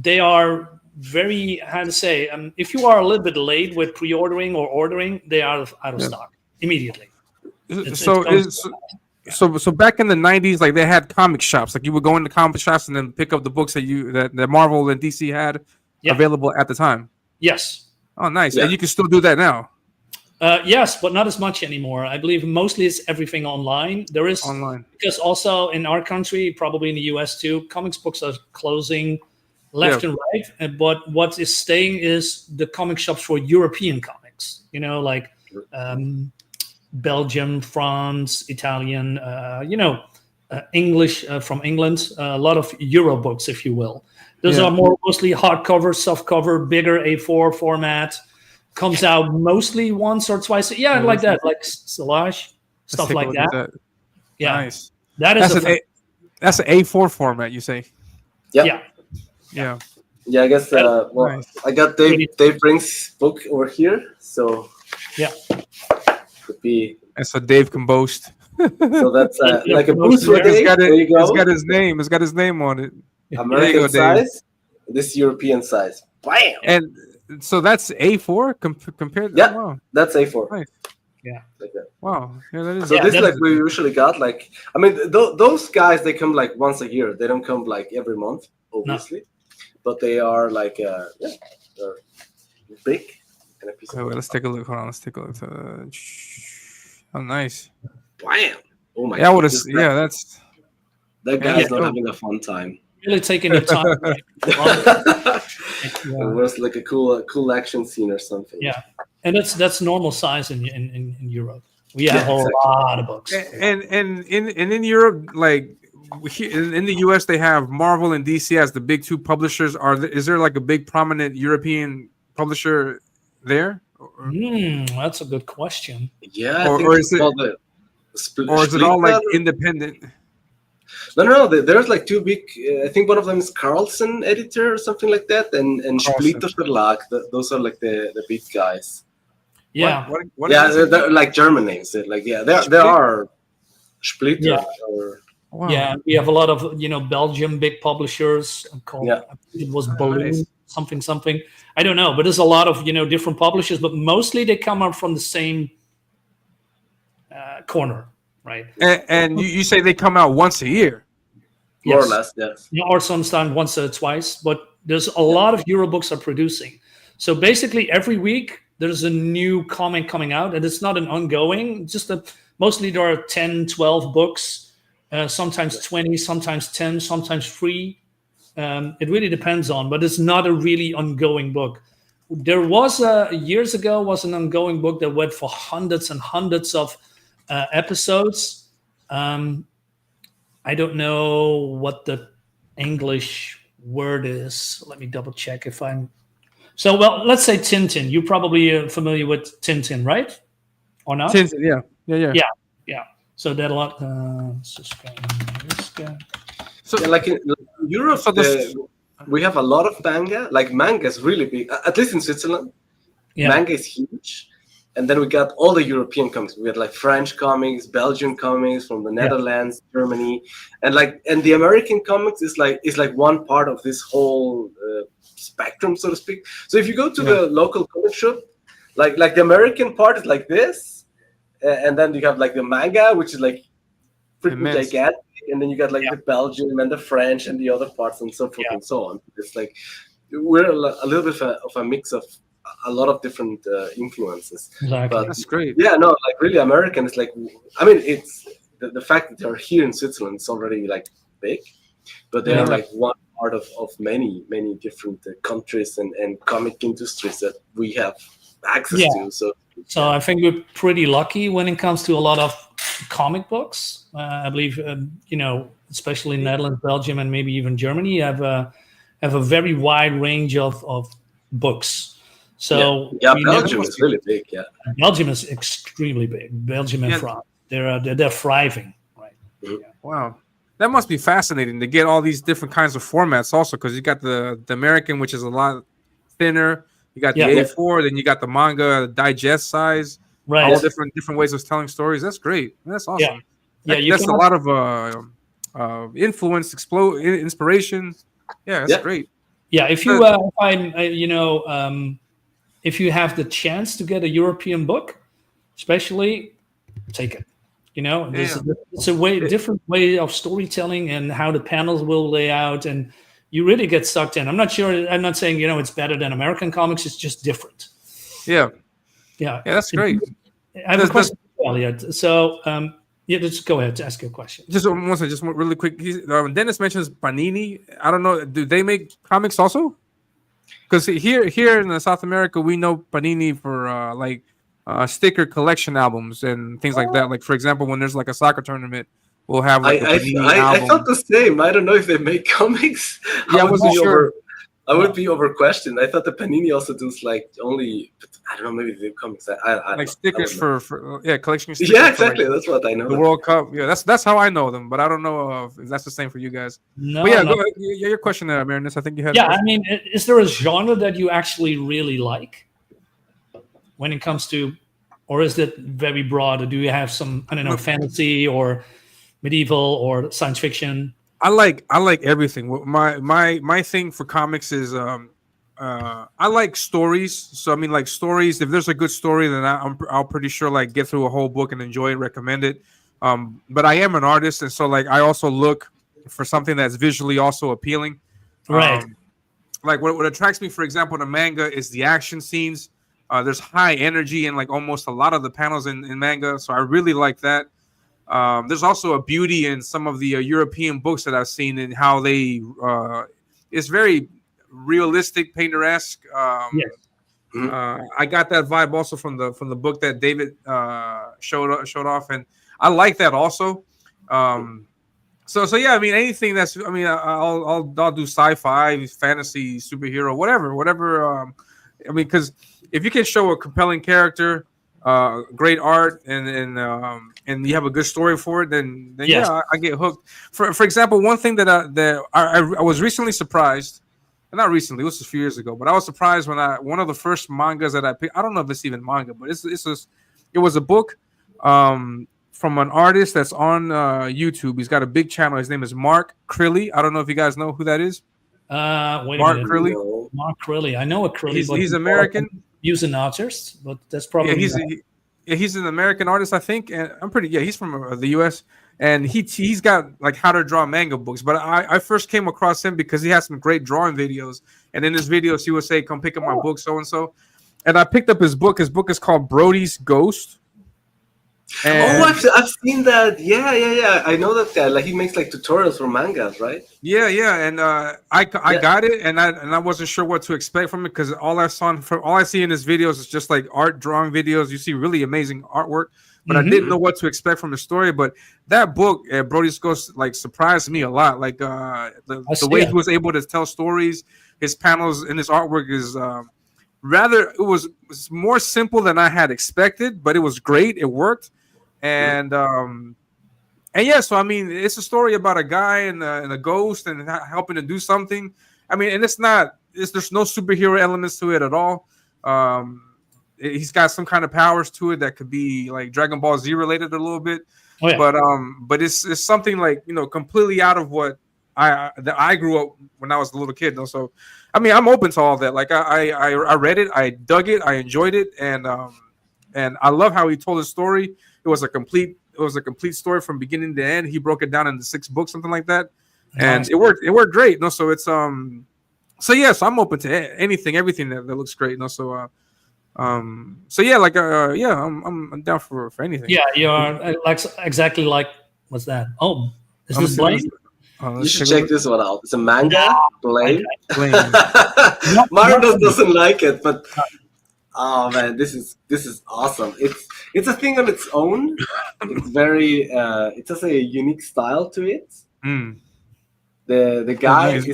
they are very, how to say, if you are a little bit late with pre-ordering or ordering, they are out of stock immediately. So back in the 90s, like they had comic shops. Like you would go into comic shops and then pick up the books that Marvel and DC had available at the time. Yes. Oh, nice. And you can still do that now. Yes, but not as much anymore. I believe mostly it's everything online. There is online because also in our country, probably in the US too, comics books are closing left and right. But what is staying is the comic shops for European comics. Like Belgium, France, Italian. English from England. A lot of Euro books, if you will. Those are mostly hardcover, softcover, bigger A4 format. Comes out mostly once or twice. Yeah, like that, like Solage, stuff like that. Yeah, nice. That's an A4 format, you say? Yeah. I guess. Nice. I got Dave Brink's book over here, so could be. And so Dave can boast. So that's like a boost for Dave. It's got his name. It's got his name on it. American size. This European size. Bam. And so that's A4 compared. Yeah, wow. That's A4. Nice. Yeah. Like that. Wow. Yeah, that is. So this like we usually got like. I mean, those guys they come like once a year. They don't come like every month, obviously, but they are like they're big. And a piece let's take a look. Hold on. Let's take a look. Oh, nice. Bam. Oh my. Yeah. That's. That guy's not having a fun time. Really taking your time. It was like a cool action scene or something. Yeah, and that's normal size in Europe. We have a lot of books. And in Europe, like in the US, they have Marvel and DC as the big two publishers. Is there like a big prominent European publisher there? That's a good question. Yeah, or is it all like independent? No. There's like two big. I think one of them is Carlsen Editor or something like that, and Splitter Verlag. Those are like the big guys. Yeah. What they're like German names. There are Splitter. Yeah. Wow. Yeah, we have a lot of Belgium big publishers called. Yeah. It was Balloon something. I don't know, but there's a lot of different publishers, but mostly they come up from the same corner. Right, and you say they come out once a year, more or less, yes, or sometimes once or twice. But there's a lot of Eurobooks are producing. So basically, every week there's a new comic coming out, and it's not an ongoing. Mostly there are 10, 12 books, sometimes 20, sometimes 10, sometimes 3. It really depends on, but it's not a really ongoing book. There was years ago was an ongoing book that went for hundreds and hundreds of episodes. I don't know what the English word is. Let me double check if I'm. So, well, let's say Tintin. You're probably familiar with Tintin, right? Or not? Tintin, yeah. So that a lot. So, like in Europe, we have a lot of manga. Like manga is really big. At least in Switzerland, manga is huge. And then we got all the European comics. We had like French comics, Belgian comics from the Netherlands, Germany, and the American comics is like one part of this whole spectrum, so to speak. So if you go to the local comic shop, like the American part is like this, and then you have like the manga, which is like freaking gigantic, and then you got like the Belgian and the French and the other parts and so forth and so on. It's like we're a little bit of a mix of a lot of different influences. Exactly. But that's great. Yeah, no, like really American is like, I mean, it's the fact that they're here in Switzerland is already like big, but they're like one part of many different countries and comic industries that we have access to. So I think we're pretty lucky when it comes to a lot of comic books. I believe, especially in Netherlands, Belgium, and maybe even Germany, have a very wide range of books. So Belgium is really big. Yeah, Belgium is extremely big. Belgium and France, they're thriving, right? Mm-hmm. Yeah. Wow, that must be fascinating to get all these different kinds of formats. Also, because you got the American, which is a lot thinner. You got the A4, then you got the manga digest size. Right. all different ways of telling stories. That's great. That's awesome. Yeah, you That's a cannot- lot of influence, inspiration. Yeah, that's Yeah. great. Yeah, if you find, if you have the chance to get a European book, especially, take it. Yeah. It's a different way of storytelling and how the panels will lay out, and you really get sucked in. I'm not saying it's better than American comics. It's just different. Yeah. Yeah, Yeah, that's great. I have a question, Elliot. So, just go ahead to ask your question. Just really quick. Dennis mentions Panini. I don't know. Do they make comics also? Because here in South America, we know Panini for sticker collection albums and things like that. Like, for example, when there's like a soccer tournament, we'll have like a Panini album. I thought the same. I don't know if they make comics. Yeah, I wasn't sure. I would be over questioned. I thought the Panini also does like only, I don't know, maybe they do comics. I like stickers for collection stickers. Yeah, exactly. That's what I know. The World Cup. Yeah, that's how I know them. But I don't know if that's the same for you guys. No, but yeah, go ahead. Your question there, Marinus. I think you had. Yeah, I mean, is there a genre that you actually really like when it comes to, or is it very broad? Or do you have some, I don't know, fantasy or medieval or science fiction? I like everything. My thing for comics is I like stories. So I mean, like stories. If there's a good story, then I'll pretty sure like get through a whole book and enjoy it, recommend it. But I am an artist, and so like I also look for something that's visually also appealing. Right. Like what attracts me, for example, in a manga is the action scenes. There's high energy in like almost a lot of the panels in manga, so I really like that. There's also a beauty in some of the European books that I've seen and how they it's very realistic, painter-esque. Yes. I got that vibe also from the book that David showed off, and I like that also. So yeah, I mean anything that's I'll do sci-fi, fantasy, superhero, whatever. I mean, because if you can show a compelling character, great art, and you have a good story for it, then Yes. yeah, I get hooked. For example, one thing that I was recently surprised, not recently, it was a few years ago, but I was surprised when one of the first mangas that I picked. I don't know if it's even manga, but it was a book from an artist that's on YouTube. He's got a big channel. His name is Mark Crilly. I don't know if you guys know who that is. Wait a Mark minute. Crilly. Mark Crilly. I know a Crilly. He's American. He's an artist, but that's probably he's an American artist, I think, and he's from the U.S. and he's got like how to draw manga books. But I first came across him because he has some great drawing videos, and in his videos he would say, "Come pick up my book, so and so," and I picked up his book. His book is called Brody's Ghost. And I've seen that. Yeah. I know that guy. Like he makes like tutorials for mangas, right? Yeah, and I got it, and I wasn't sure what to expect from it because all I see in his videos is just like art drawing videos. You see really amazing artwork, but I didn't know what to expect from the story. But that book, Brody's Ghost, like surprised me a lot. Like the way he was able to tell stories, his panels and his artwork is it was more simple than I had expected, but it was great. It worked. And yeah, so I mean, it's a story about a guy and a ghost and helping to do something. I mean, and there's no superhero elements to it at all. He's got some kind of powers to it that could be like Dragon Ball Z related a little bit. Oh, yeah. But it's something like completely out of what I grew up when I was a little kid. So I mean, I'm open to all that. Like I read it, I dug it, I enjoyed it, and I love how he told his story. It was a complete story from beginning to end. He broke it down into 6 books, something like that, and it worked great. So it's so yes, I'm open to everything that looks great. So yeah, like I'm down for anything. Yeah, you are exactly like what's that? Oh, is this Blade? You should check this one out. It's a manga, Blade. Marinus doesn't like it, but oh man, this is awesome. It's a thing on its own. It's very it has a unique style to it. The guy is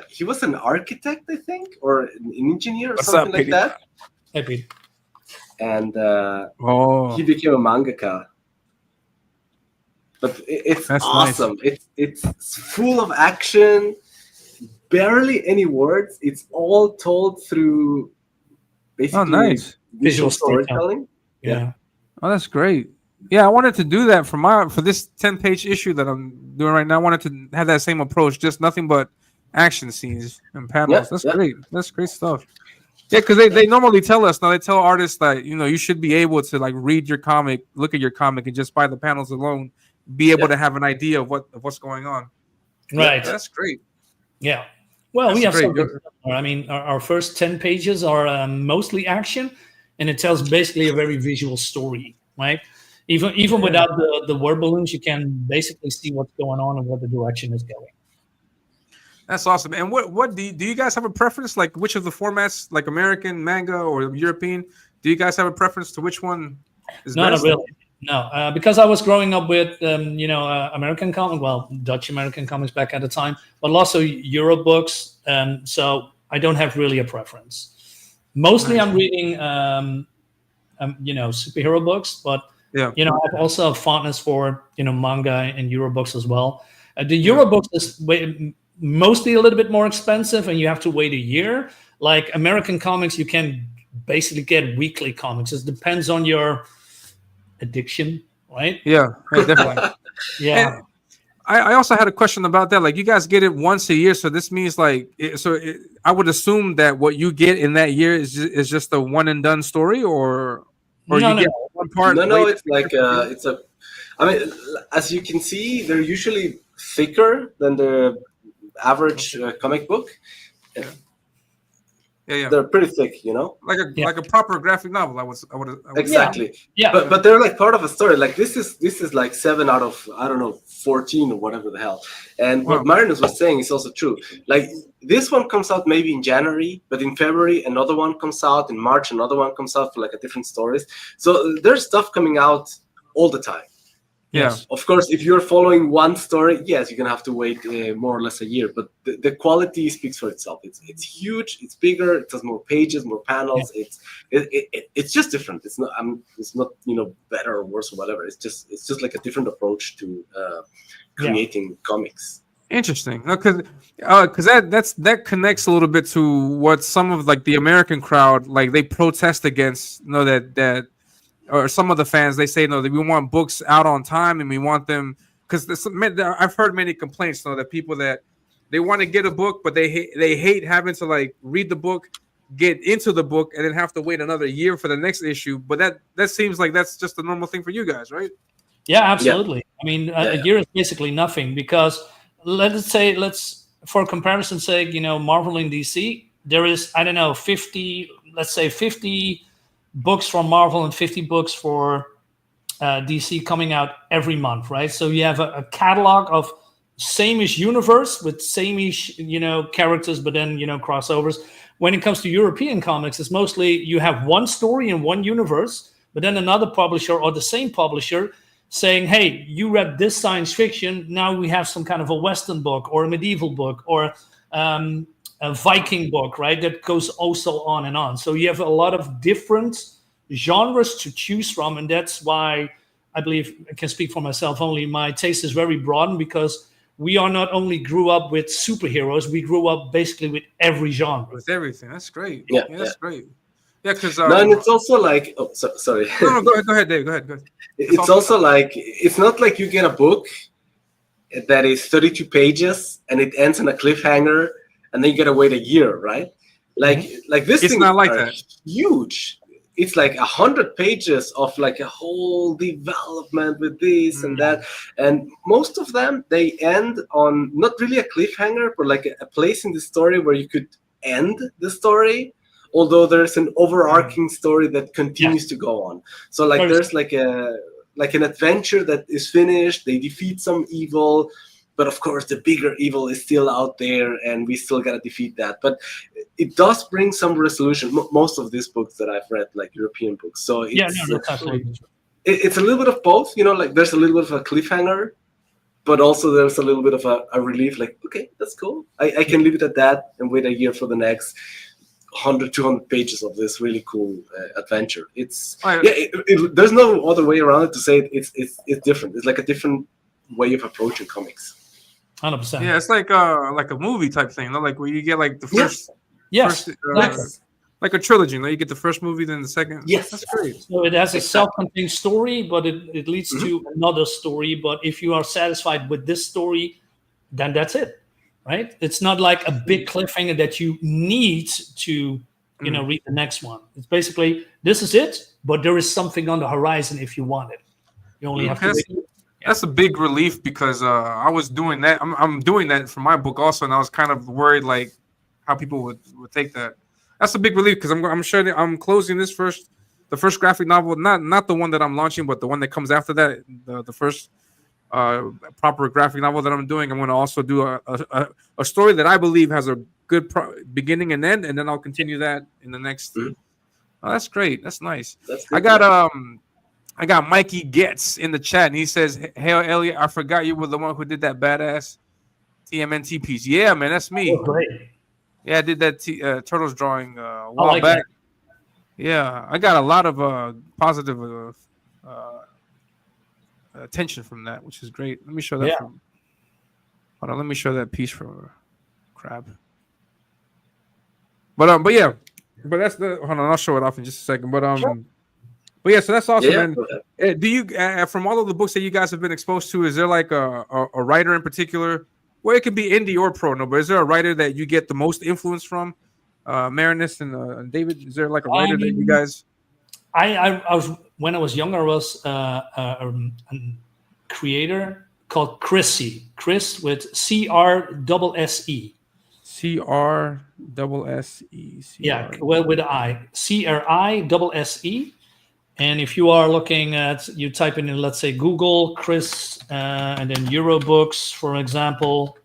he was an architect, I think, or an engineer or something like that. Hey, Pete. And he became a mangaka. But it's awesome. Nice. It's full of action, barely any words. It's all told through basically nice visual storytelling. Yeah. Oh, that's great. Yeah, I wanted to do that for this 10-page issue that I'm doing right now. I wanted to have that same approach, just nothing but action scenes and Yeah, panels. That's yeah. great. That's great stuff. Yeah, because they normally tell us now. They tell artists that you should be able to like read your comic, look at your comic, and just by the panels alone, be able to have an idea of what's going on. Right. That's great. Yeah. Well, we That's have great. something similar. I mean, our first 10 pages are mostly action, and it tells basically a very visual story, right? Even without the word balloons, you can basically see what's going on and what the direction is going. That's awesome. And what do you guys have a preference? Like which of the formats, like American manga or European? Do you guys have a preference to which one is No, best? not really. No, because I was growing up with American comics, well, Dutch American comics back at the time, but also Euro books. So I don't have really a preference. Mostly, Nice. I'm reading superhero books, but Yeah. I have also a fondness for manga and Euro books as well. The Euro books is mostly a little bit more expensive, and you have to wait a year. Like American comics, you can basically get weekly comics. It depends on your addiction, right? Yeah, definitely. Yeah. And I also had a question about that. Like, you guys get it once a year, so this means like, I would assume that what you get in that year is just a one and done story, or you get one part. No, it's like it's a. I mean, as you can see, they're usually thicker than the average comic book. Yeah. They're pretty thick, like a proper graphic novel. I would exactly. Yeah. But they're like part of a story. Like this is like 7 out of 14 or whatever the hell. And what Marinus was saying is also true. Like this one comes out maybe in January, but in February another one comes out. In March another one comes out for like a different stories. So there's stuff coming out all the time. Yeah. Of course, if you're following one story, yes, you're gonna have to wait more or less a year. But the quality speaks for itself. It's huge. It's bigger. It has more pages, more panels. Yeah. It's just different. It's not better or worse or whatever. It's just like a different approach to creating comics. Interesting. Because that connects a little bit to what some of like the American crowd like they protest against. That. Or some of the fans, they say no, that we want books out on time and we want them because I've heard many complaints that people that they want to get a book but they hate having to like read the book, get into the book, and then have to wait another year for the next issue. But that seems like that's just a normal thing for you guys, right? Yeah, absolutely. Yeah. I mean, a year is basically nothing because let's for comparison's sake, Marvel and DC, there is 50 books from Marvel and 50 books for DC coming out every month, right? So you have a catalog of same-ish universe with same-ish, characters, but then, crossovers. When it comes to European comics, it's mostly you have one story in one universe, but then another publisher or the same publisher saying, hey, you read this science fiction, now we have some kind of a Western book or a medieval book or a Viking book, right? That goes also on and on. So you have a lot of different genres to choose from. And that's why I believe I can speak for myself only. My taste is very broad because we are not only grew up with superheroes, we grew up basically with every genre. With everything. That's great. Yeah, that's great. Yeah, because and it's also like sorry. No, go ahead, Dave. Go ahead. It's also like it's not like you get a book that is 32 pages and it ends on a cliffhanger and then you gotta wait a year, right? Like this it's thing not like that. Huge. It's like 100 pages of like a whole development with this and that, and most of them they end on not really a cliffhanger, but like a place in the story where you could end the story. Although there's an overarching story that continues to go on. So like there's like an adventure that is finished. They defeat some evil. But of course, the bigger evil is still out there, and we still gotta defeat that. But it does bring some resolution. Most of these books that I've read, like European books, so it's a little bit of both. Like there's a little bit of a cliffhanger, but also there's a little bit of a relief. Like, okay, that's cool. I can leave it at that and wait a year for the next 100, 200 pages of this really cool adventure. It's there's no other way around it to say it's different. It's like a different way of approaching comics. 100%. Yeah, it's like a movie type thing, like where you get like the first, like a trilogy. You get the first movie, then the second. Yes. That's great. So it has a Exactly. self-contained story, but it leads to another story. But if you are satisfied with this story, then that's it, right? It's not like a big cliffhanger that you need to, read the next one. It's basically, this is it, but there is something on the horizon if you want it. You only have to wait. That's a big relief because I was doing that. I'm doing that for my book also, and I was kind of worried like how people would take that. That's a big relief because I'm sure that I'm closing the first graphic novel, not the one that I'm launching, but the one that comes after that, the first proper graphic novel that I'm doing. I'm going to also do a story that I believe has a good beginning and end, and then I'll continue that in the next. Oh, that's great. That's nice. That's I got Mikey Getz in the chat, and he says, "Hey Elliot, I forgot you were the one who did that badass TMNT piece." Yeah, man, that's me. Oh, great. Yeah, I did that Turtles drawing a while back. That. Yeah, I got a lot of positive attention from that, which is great. Let me show that. Yeah. Hold on, let me show that piece for Crab. But but that's the. Hold on, I'll show it off in just a second. But Sure. But yeah, so that's awesome. Yeah. And do you, from all of the books that you guys have been exposed to, is there like a writer in particular? Well, it could be indie or pro, no, but is there a writer that you get the most influence from? Marinus and David, is there like a writer that you guys? I was, when I was younger, I was a creator called Chrissy. Chris with CRSSE. CRSSE. Yeah, well, with an I. CRISSE. And if you are looking at, you type in, let's say, Google, Chris, and then Eurobooks, for example,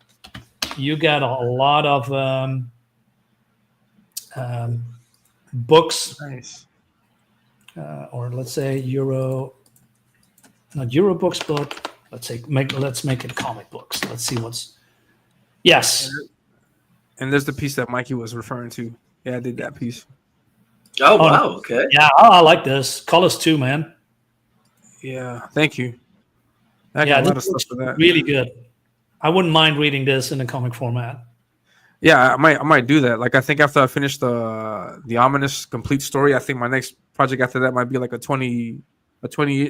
you get a lot of books. Nice. Or let's say not Eurobooks, but let's make it comic books. Let's see what's. Yes. And there's the piece that Mikey was referring to. Yeah, I did that piece. Oh, wow. Okay. Yeah, I like this. Colors too, man. Yeah, thank you. I Yeah, got a lot of this stuff looks for that. really good. I wouldn't mind reading this in a comic format. Yeah, I might do that. Like, I think after I finish the Ominus complete story, I think my next project after that might be like a 20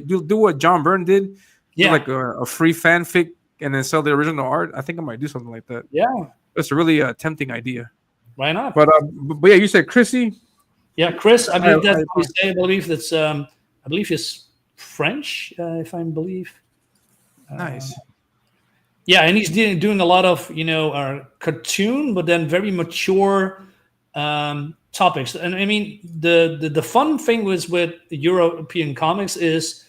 do what John Byrne did. Yeah, Do like a free fanfic and then sell the original art. I think I might do something like that. yeah. It's a really tempting idea. Why not? But yeah, you said Chrissy. Yeah, Chris. I believe that's what you say. I believe that's. I believe he's French, if I believe. Nice. Yeah, and he's doing a lot of cartoon, but then very mature topics. And I mean, the fun thing with European comics is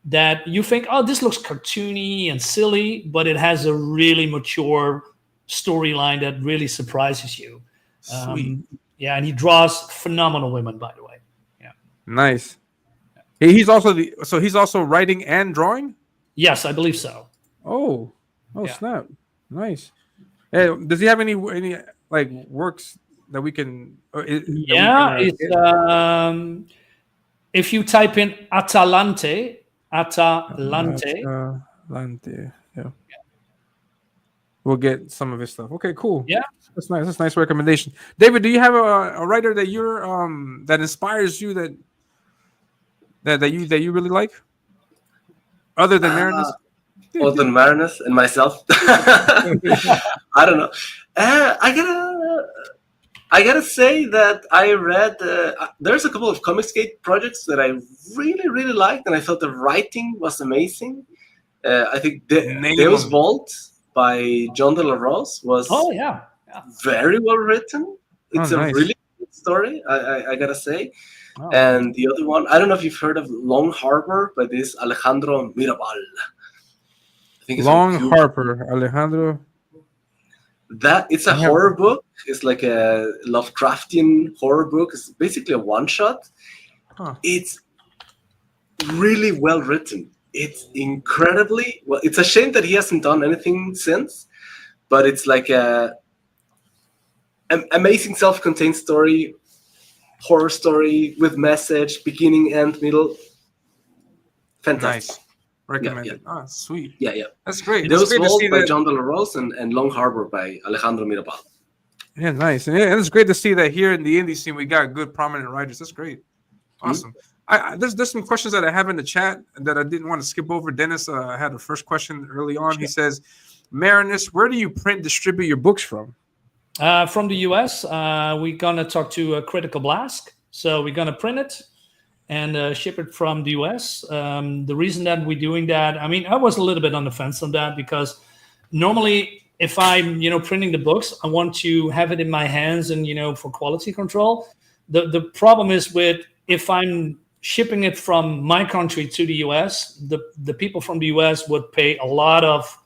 that you think, oh, this looks cartoony and silly, but it has a really mature storyline that really surprises you. Sweet. Yeah, and he draws phenomenal women, by the way. Yeah. Nice. He's also writing and drawing. Yes, I believe so. Oh, Yeah. Snap! Nice. Hey, does he have any like works that we can? It's if you type in Atalante, Atalante. Yeah. We'll get some of his stuff. Okay, cool. Yeah, that's nice. That's a nice recommendation. David, do you have a writer that you're that inspires you that you really like, other than Marinus? Other than Marinus and myself, I don't know. I gotta say that I read. There's a couple of Comicsgate projects that I really, really liked, and I thought the writing was amazing. I think Deus Vault by John De La Rose was very well written. It's a really good story, I gotta say. Oh. And the other one, I don't know if you've heard of Long Harbor by this Alejandro Mirabal. Long Harbor, Alejandro. That it's a horror book. It's like a Lovecraftian horror book. It's basically a one-shot. Huh. It's really well written. It's incredibly well. It's a shame that he hasn't done anything since, but it's like an amazing self-contained story, horror story with message, beginning, end, middle. Fantastic. Nice. Recommended. Yeah. Oh, sweet. Yeah. That's great. Those Vault by John De La Rose and Long Harbor by Alejandro Mirabal. Yeah, nice. And it's great to see that here in the indie scene we got good prominent writers. That's great. Awesome. There's some questions that I have in the chat that I didn't want to skip over. Dennis had a first question early on. Sure. He says, Marinus, where do you print distribute your books from? From the US. We're gonna talk to Critical Blast. So we're gonna print it and ship it from the US. The reason that we're doing that, I mean, I was a little bit on the fence on that because normally if I'm, printing the books, I want to have it in my hands and, for quality control. The problem is with if I'm shipping it from my country to the US, the people from the US would pay a lot of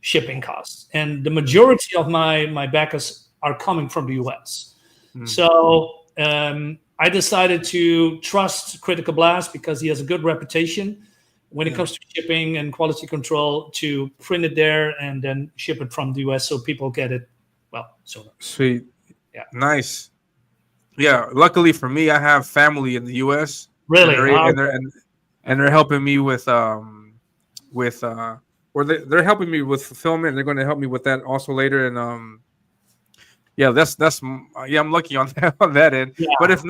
shipping costs. And the majority of my backers are coming from the US. So I decided to trust Critical Blast because he has a good reputation when it comes to shipping and quality control, to print it there and then ship it from the US so people get it sooner. Sweet. Yeah. Nice. Yeah. Luckily for me, I have family in the US. Really? And they're helping me with they're helping me with fulfillment. They're going to help me with that also later. And I'm lucky on that end. Yeah. But if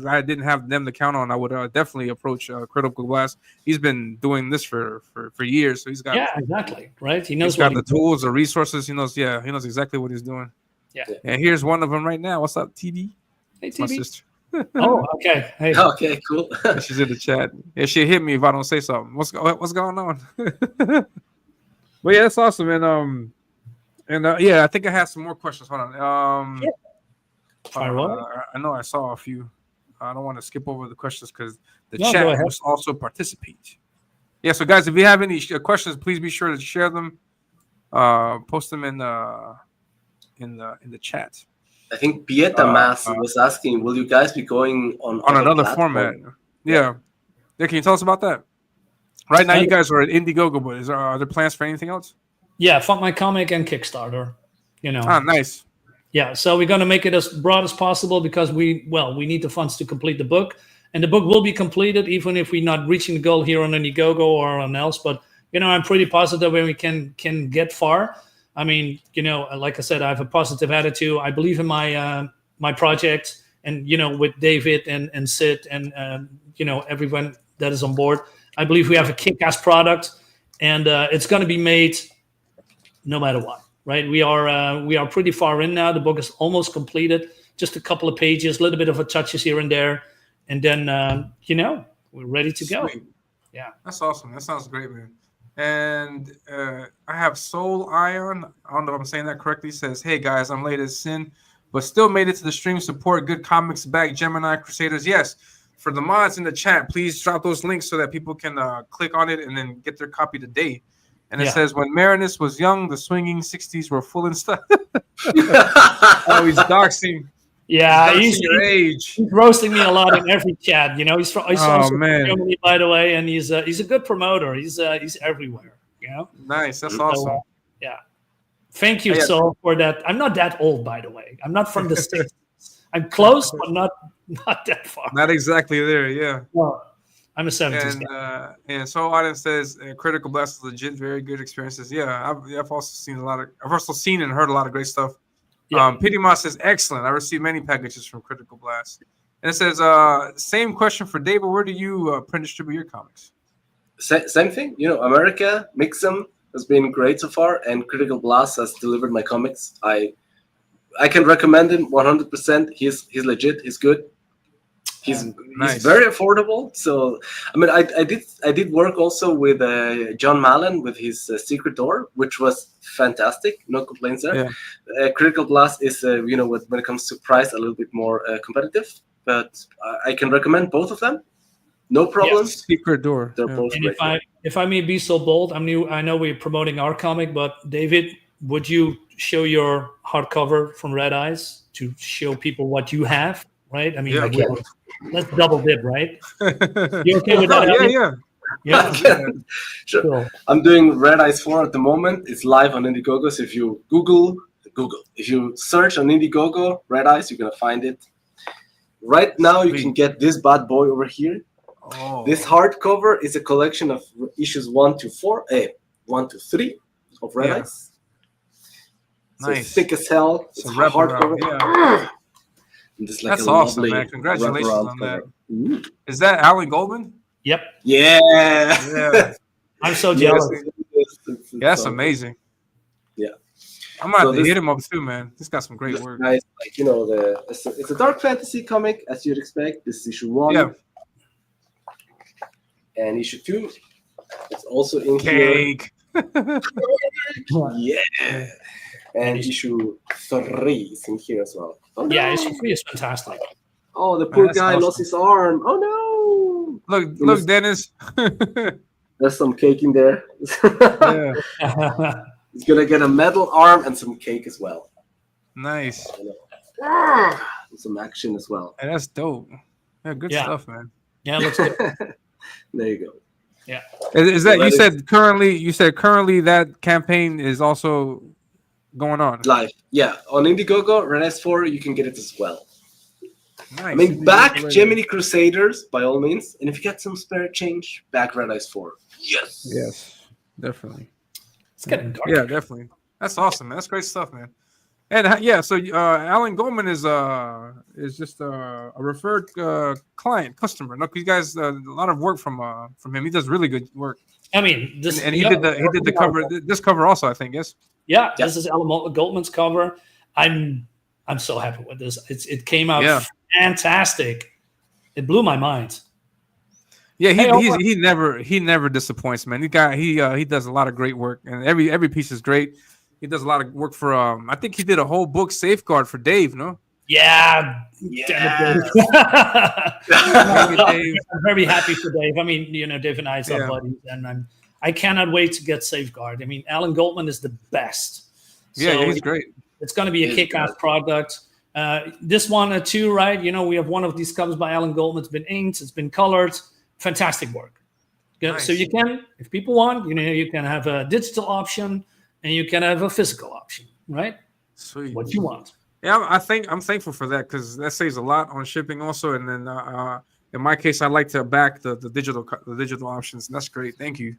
I didn't have them to count on, I would definitely approach Critical Blast. He's been doing this for years, so he's got exactly right. He knows he's got the tools, the resources. He knows exactly what he's doing. Yeah. And here's one of them right now. What's up, TD? Hey, TD. My sister. Oh, okay. Hey. Okay, cool. She's in the chat. Yeah, she'll hit me if I don't say something. What's going on? But yeah, that's awesome. And I think I have some more questions. Hold on. I know I saw a few. I don't want to skip over the questions because the chat must also participate. Yeah, so guys, if you have any questions, please be sure to share them. Post them in the chat. I think Pieta Mas was asking, will you guys be going on another format? Yeah. Can you tell us about that? Right now, you guys are at Indiegogo, but are there plans for anything else? Yeah, Fund My Comic and Kickstarter. Nice. Yeah, so we're going to make it as broad as possible because we need the funds to complete the book. And the book will be completed even if we're not reaching the goal here on Indiegogo or on else. But, I'm pretty positive when we can get far. I mean, like I said, I have a positive attitude. I believe in my project and, with David and Sid and, everyone that is on board. I believe we have a kick-ass product and it's going to be made no matter what, right? We are pretty far in now. The book is almost completed. Just a couple of pages, a little bit of touches here and there. And then, we're ready to go. Sweet. Yeah. That's awesome. That sounds great, man. And I have Soul Ion. I don't know if I'm saying that correctly. Says, hey, guys, I'm late as sin, but still made it to the stream. Support good comics back, Gemini Crusaders. Yes. For the mods in the chat, please drop those links so that people can click on it and then get their copy today. And it says, when Marinus was young, the swinging 60s were full and stuff. Oh, he's doxing. Yeah, he's your age. He's roasting me a lot in every chat. He's from Germany, by the way, and he's a good promoter. He's everywhere. Nice. That's awesome. Yeah. Thank you, Sol, for that. I'm not that old, by the way. I'm not from the States. I'm close, but not that far. Not exactly there. Yeah. Well, I'm a 70s guy. And so Auden says Critical Blast is legit, very good experiences. Yeah, I've also seen and heard a lot of great stuff. Yeah. Pity Moss says excellent. I received many packages from Critical Blast. And it says same question for David. Where do you print distribute your comics? Same thing. America, Mixum has been great so far, and Critical Blast has delivered my comics. I can recommend him 100%. He's legit. He's good. He's very affordable. So I did work also with John Mallon with his Secret Door, which was fantastic. No complaints there. Yeah. Critical Blast is when it comes to price a little bit more competitive, but I can recommend both of them. No problem. Yes. Secret Door. They're both great. If I may be so bold, I know we're promoting our comic, but David, would you show your hardcover from Red Eyes to show people what you have? Right? I mean, let's double dip, right? You okay with that? Yeah. Sure. Cool. I'm doing Red Eyes 4 at the moment. It's live on Indiegogo. So if you if you search on Indiegogo Red Eyes, you're gonna find it. Right now, you can get this bad boy over here. Oh. This hardcover is a collection of issues 1 to 3 of Red Eyes. So it's thick as hell. It's a hardcover. Yeah. And this like That's a awesome, lovely man. Congratulations on that. Ooh. Is that Alan Goldman? Yep. Yeah. Yeah. I'm so jealous. It's That's so amazing. Yeah. I'm gonna So have to this- hit him up too, man. He's got some great This work. nice, like it's a dark fantasy comic, as you'd expect. This is issue 1. Yeah. And issue 2 is also in Cake. here. Yeah. And issue 3 is in here as well. Oh, no. Yeah, issue 3 is fantastic. Oh, the poor that's guy awesome. lost his arm. Oh no. Look, Dennis. There's some cake in there. Yeah. He's gonna get a metal arm and some cake as well. Nice. And some action as well. Hey, that's dope. Yeah, good Yeah. stuff, man. Yeah, it looks good. There you go. Yeah. Is that So you that said currently? You said currently that campaign is also going on. Live. Yeah. On Indiegogo, Red Ice 4, you can get it as well. Nice. I mean, back Gemini Crusaders by all means. And if you get some spare change, back Red Ice 4. Yes. Yes, definitely. It's getting dark. Yeah, definitely. That's awesome, man. That's great stuff, man. And yeah, so Alan Goldman is just a referred customer. Look, you guys a lot of work from him. He does really good work. I mean, this And he did the cover. This cover also, I think. Yes. Yeah, this is Alan Goldman's cover. I'm so happy with this. It came out fantastic. It blew my mind. Yeah, Hey, he never disappoints, man. He does a lot of great work, and every piece is great. He does a lot of work for I think he did a whole book Safeguard for Dave, no? Yeah. Yeah. I'm very happy for Dave. I mean, Dave and I are buddies, and I cannot wait to get Safeguard. I mean, Alan Goldman is the best. Yeah, he's great. It's going to be a kick-ass product. This one too, right? We have one of these covers by Alan Goldman. It's been inked. It's been colored. Fantastic work. Nice. So you can, if people want, you can have a digital option and you can have a physical option, right? Sweet. What you want. Yeah, I'm thankful for that because that saves a lot on shipping also. And then in my case, I like to back the digital options. And that's great. Thank you.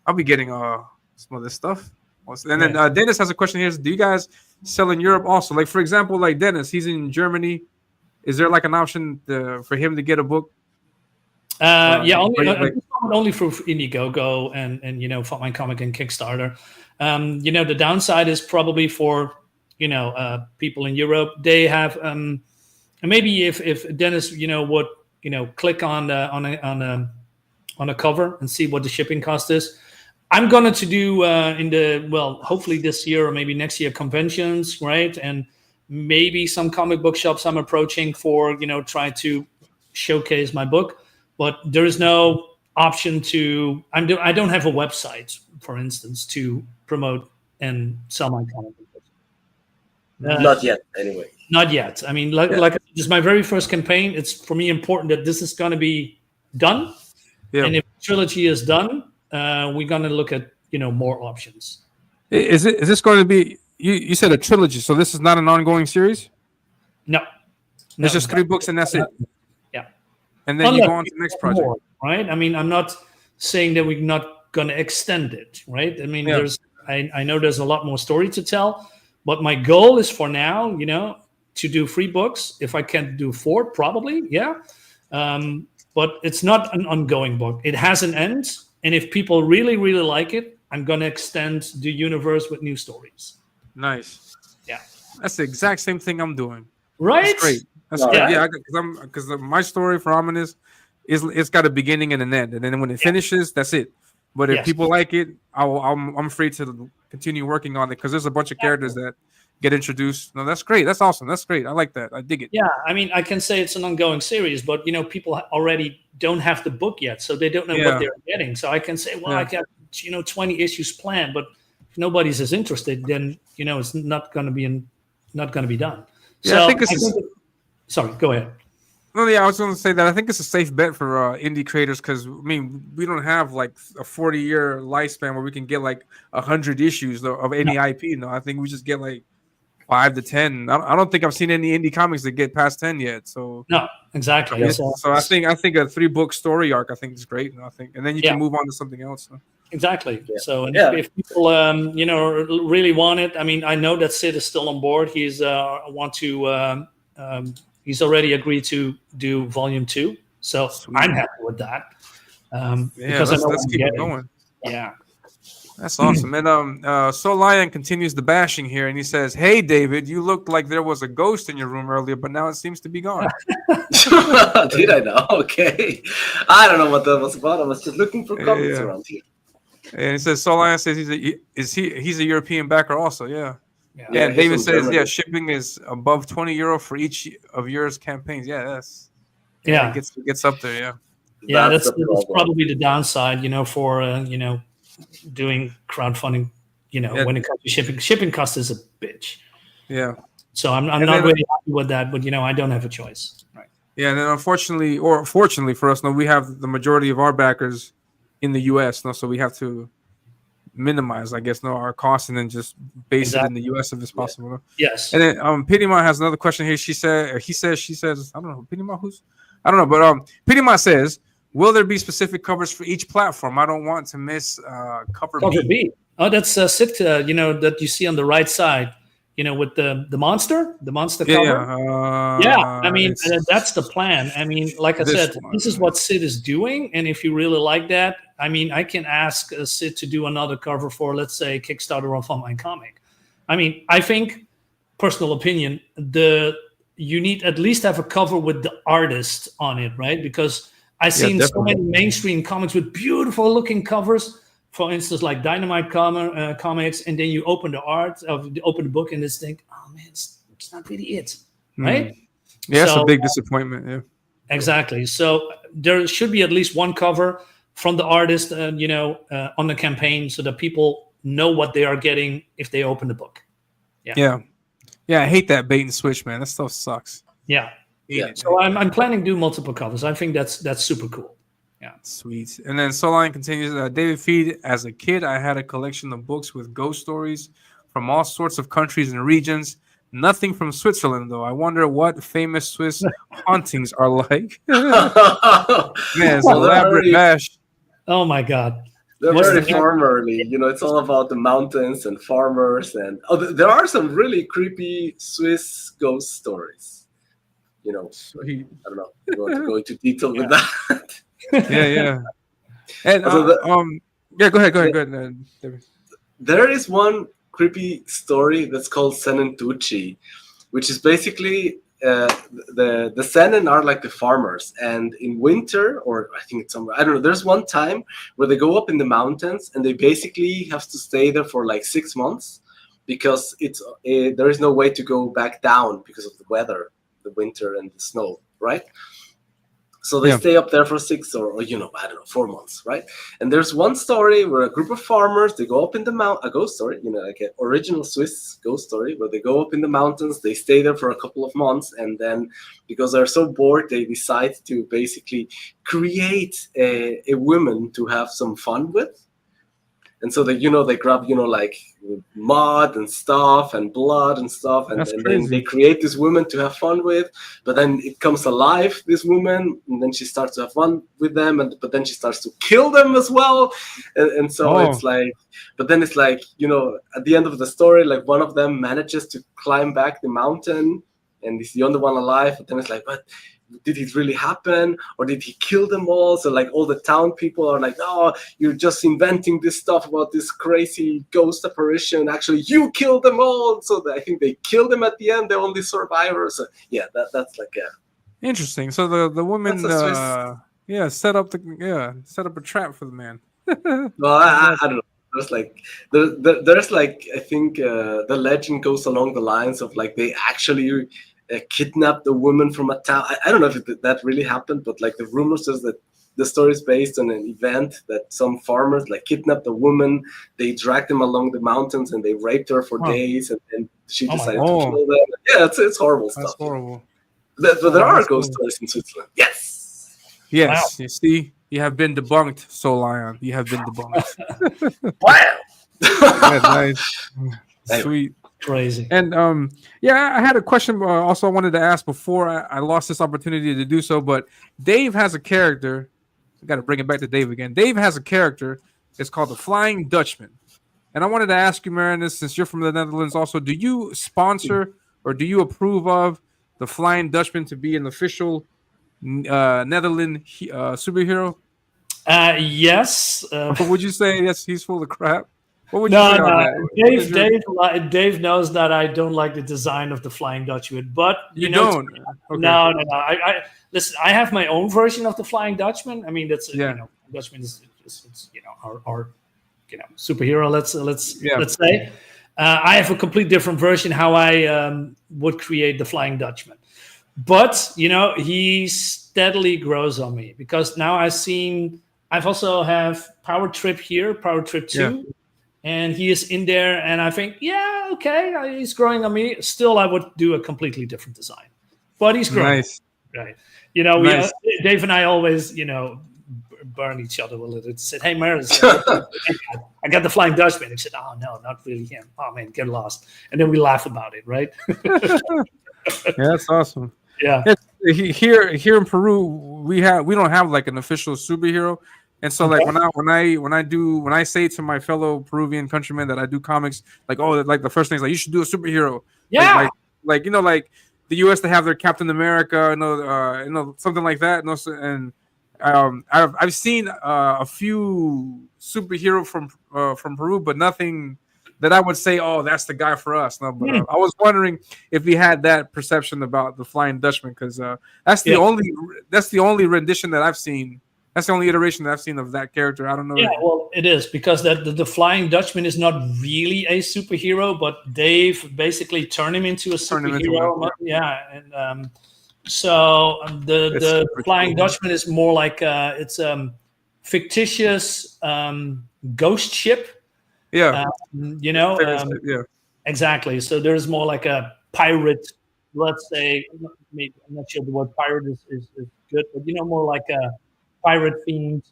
I'll be getting some of this stuff. And then Dennis has a question here. Do you guys sell in Europe also? Like, for example, like Dennis, he's in Germany. Is there like an option for him to get a book? Only for Indiegogo and Find My Comic and Kickstarter. The downside is probably for people in Europe. They have and maybe if Dennis would click on a cover and see what the shipping cost is. I'm going to do hopefully this year or maybe next year conventions, right? And maybe some comic book shops I'm approaching for try to showcase my book. But there is no option to. I don't have a website, for instance, to promote and sell my comic books. Not yet, anyway. Not yet. I mean, like this is my very first campaign. It's for me important that this is going to be done. Yeah. And if the trilogy is done, we're going to look at more options. Is this going to be? You said a trilogy, so this is not an ongoing series. No, it's just 3 books and that's it. And then you go on to the next project, right? I mean, I'm not saying that we're not going to extend it, right? I mean, I know there's a lot more story to tell, but my goal is for now, to do 3 books. If I can do 4, probably, but it's not an ongoing book. It has an end, and if people really, really like it, I'm going to extend the universe with new stories. Nice. Yeah, that's the exact same thing I'm doing. Right? That's great. That's great. Yeah, because my story for Ominus it's got a beginning and an end, and then when it finishes, that's it. But if people like it, I'm free to continue working on it because there's a bunch of characters that get introduced. No, that's great. That's awesome. That's great. I like that. I dig it. Yeah, I mean, I can say it's an ongoing series, but people already don't have the book yet, so they don't know what they're getting. So I can say, well, I got 20 issues planned, but if nobody's as interested, then it's not going to be done. Yeah, so I think sorry, go ahead. No, yeah, I was going to say that I think it's a safe bet for indie creators because we don't have like a 40-year lifespan where we can get like 100 issues of any IP. No, I think we just get like 5 to 10. I don't think I've seen any indie comics that get past 10 yet. So no, exactly. So I think a 3-book story arc I think is great. And then you can move on to something else. So. exactly. Yeah. So and Yeah. if people really want it, I mean, I know that Sid is still on board. He's he's already agreed to do volume 2. So Sweet. I'm happy with that. Yeah, Because I know let's what I'm keep it getting. going. Yeah. That's awesome. And Soul Lion continues the bashing here, and he says, "Hey, David, you looked like there was a ghost in your room earlier, but now it seems to be gone." Did I know? Okay. I don't know what that was about. I was just looking for comments Yeah. around here. And he says, "Soul Lion says he's a European backer also." Yeah. Yeah. Yeah. And he's David from says, Germany. "Yeah, shipping is above €20 for each of yours campaigns." Yeah, that's Yeah. it gets up there. Yeah. Yeah, That's that's the problem. probably the downside, for doing crowdfunding. Yeah. When it comes to shipping, shipping cost is a bitch. Yeah. So I'm And not then- really happy with that, but I don't have a choice. Right. Yeah, and then unfortunately, or fortunately for us, no, we have the majority of our backers in the U.S. No, so we have to minimize, I guess, our costs and then just base it in the U.S. if it's possible. No? Yes. And then Pinima has another question here. She says, I don't know, Pinima I don't know, but Pinima says, will there be specific covers for each platform? I don't want to miss cover B. Oh, that's Sid, that you see on the right side, with the monster cover. Yeah, I mean, that's the plan. I mean, like I said, this is what Sid is doing, and if you really like that, I mean, I can ask Sid to do another cover for, let's say, Kickstarter or Von Mein Comic. I mean, I think, personal opinion, you need at least have a cover with the artist on it, right? Because I've seen so many mainstream comics with beautiful looking covers. For instance, like Dynamite comics, and then you open the book and just think, oh man, it's not really it, right? Yeah, that's a big disappointment. Yeah, exactly. So there should be at least one cover from the artist, on the campaign, so that people know what they are getting if they open the book. Yeah. I hate that bait and switch, man. That stuff sucks. Yeah. So I'm planning to do multiple covers. I think that's super cool. Yeah. Sweet. And then Soulline continues, David Feed, as a kid, I had a collection of books with ghost stories from all sorts of countries and regions. Nothing from Switzerland, though. I wonder what famous Swiss hauntings are like. Man, it's an elaborate bash. Oh, my God. They're very farmerly. It's all about the mountains and farmers. And there are some really creepy Swiss ghost stories. I don't know. You want to go into detail with that? Yeah. And go ahead, David. There is one creepy story that's called Senentucci, which is basically the Senen are like the farmers, and in winter, or I think it's somewhere, I don't know, there's one time where they go up in the mountains and they basically have to stay there for like 6 months because there is no way to go back down because of the weather, the winter and the snow, right? So they stay up there for 6 or I don't know, 4 months, right? And there's one story where a group of farmers, they go up in the mountain, a ghost story, like an original Swiss ghost story, where they go up in the mountains, they stay there for a couple of months, and then because they're so bored, they decide to basically create a woman to have some fun with. And so they grab, like mud and stuff and blood and stuff. And then they create this woman to have fun with. But then it comes alive, this woman. And then she starts to have fun with them. But then she starts to kill them as well. And so it's like, but then it's like, at the end of the story, like one of them manages to climb back the mountain. And he's the only one alive. But then it's like, but did it really happen, or did he kill them all? So like all the town people are like, no, you're just inventing this stuff about this crazy ghost apparition. Actually, you killed them all. So I think they killed them at the end. They're only survivors. So, yeah, that's like interesting. So the woman set up a trap for the man. Well, I don't know. There's like I think the legend goes along the lines of like they actually kidnapped a woman from a town. I don't know if that really happened, but like the rumor says that the story is based on an event that some farmers like kidnapped a woman. They dragged them along the mountains and they raped her for days, and she decided to kill them. Yeah, it's horrible stuff. That's horrible. But there are ghost stories in Switzerland. Yes. Wow. You see, you have been debunked, Soul Lion. You have been debunked. Wow. Nice. Sweet. Crazy. And I had a question also I wanted to ask before I lost this opportunity to do so, but Dave has a character. I got to bring it back to Dave again. Dave has a character It's called the Flying Dutchman. And I wanted to ask you, Marinus, since you're from the Netherlands also, do you sponsor or do you approve of the Flying Dutchman to be an official Netherlands superhero? Yes. Or would you say, yes, he's full of crap? What would you No, say on that? Dave knows that I don't like the design of the Flying Dutchman, but You don't? Okay. No. I listen. I have my own version of the Flying Dutchman. I mean, that's Dutchman is our superhero. Let's say. I have a complete different version how I would create the Flying Dutchman, but he steadily grows on me because now I've also have Power Trip here, Power Trip 2. And he is in there, and I think, he's growing on me. Still, I would do a completely different design, but he's growing. Nice, right? Nice. Dave and I always, burn each other a little. Said, "Hey, Marinus, I got the Flying Dutchman." He said, "Oh no, not really him. Oh man, get lost." And then we laugh about it, right? That's awesome. Yeah. Here in Peru, we don't have like an official superhero. And so, like when I say to my fellow Peruvian countrymen that I do comics, like the first thing is like you should do a superhero, like the U.S. to have their Captain America, something like that. And I've seen a few superhero from Peru, but nothing that I would say, oh, that's the guy for us. No, but I was wondering if we had that perception about the Flying Dutchman because that's the only rendition that I've seen. That's the only iteration that I've seen of that character. I don't know. Yeah, well, it is because the Flying Dutchman is not really a superhero, but Dave basically turned him into a superhero. So the Flying Dutchman is more like it's fictitious ghost ship. Yeah. Exactly. So there's more like a pirate. Let's say, I'm not sure the word pirate is good, but more like a pirate themed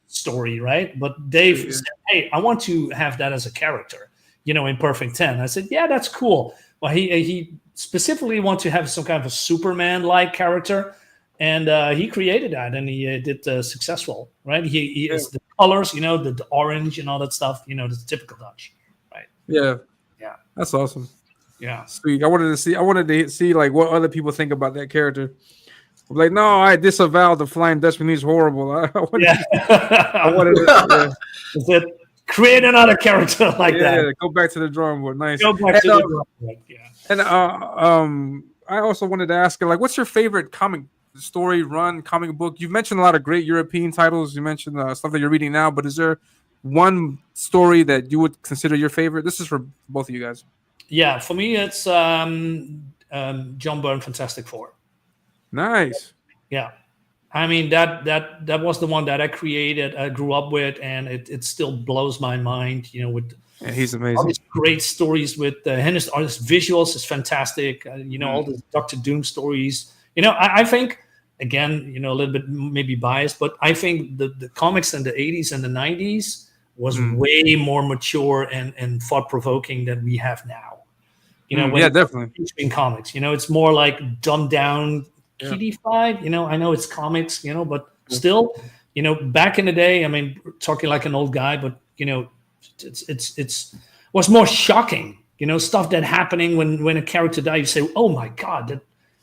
story, right? But Dave said, "Hey, I want to have that as a character, in Perfect 10." I said, "Yeah, that's cool." Well, he specifically wants to have some kind of a Superman-like character, and he created that, and he did successful, right? He is the colors, the orange and all that stuff, the typical Dutch, right? Yeah, that's awesome. Yeah, sweet. I wanted to see like what other people think about that character. I'm like, no, I disavow the Flying Dutchman. He's horrible. I wanted to create another character like that. Yeah, go back to the drawing board. Nice. Go back to the drawing board. Yeah. And I also wanted to ask you, like, what's your favorite comic book? You've mentioned a lot of great European titles. You mentioned stuff that you're reading now, but is there one story that you would consider your favorite? This is for both of you guys. Yeah, for me, it's John Byrne Fantastic Four. Nice. Yeah. I mean, that was the one that I created, I grew up with, and it still blows my mind, with he's amazing. All these great stories with Hennis, all his visuals is fantastic. All the Dr. Doom stories. I think, again, a little bit maybe biased, but I think the comics in the 80s and the 90s was way more mature and thought-provoking than we have now. Definitely. In comics, it's more like dumbed down, kiddified. I know it's comics, but still, back in the day, I mean, talking like an old guy, but it's was more shocking, stuff that happening when a character died, you say, oh my God,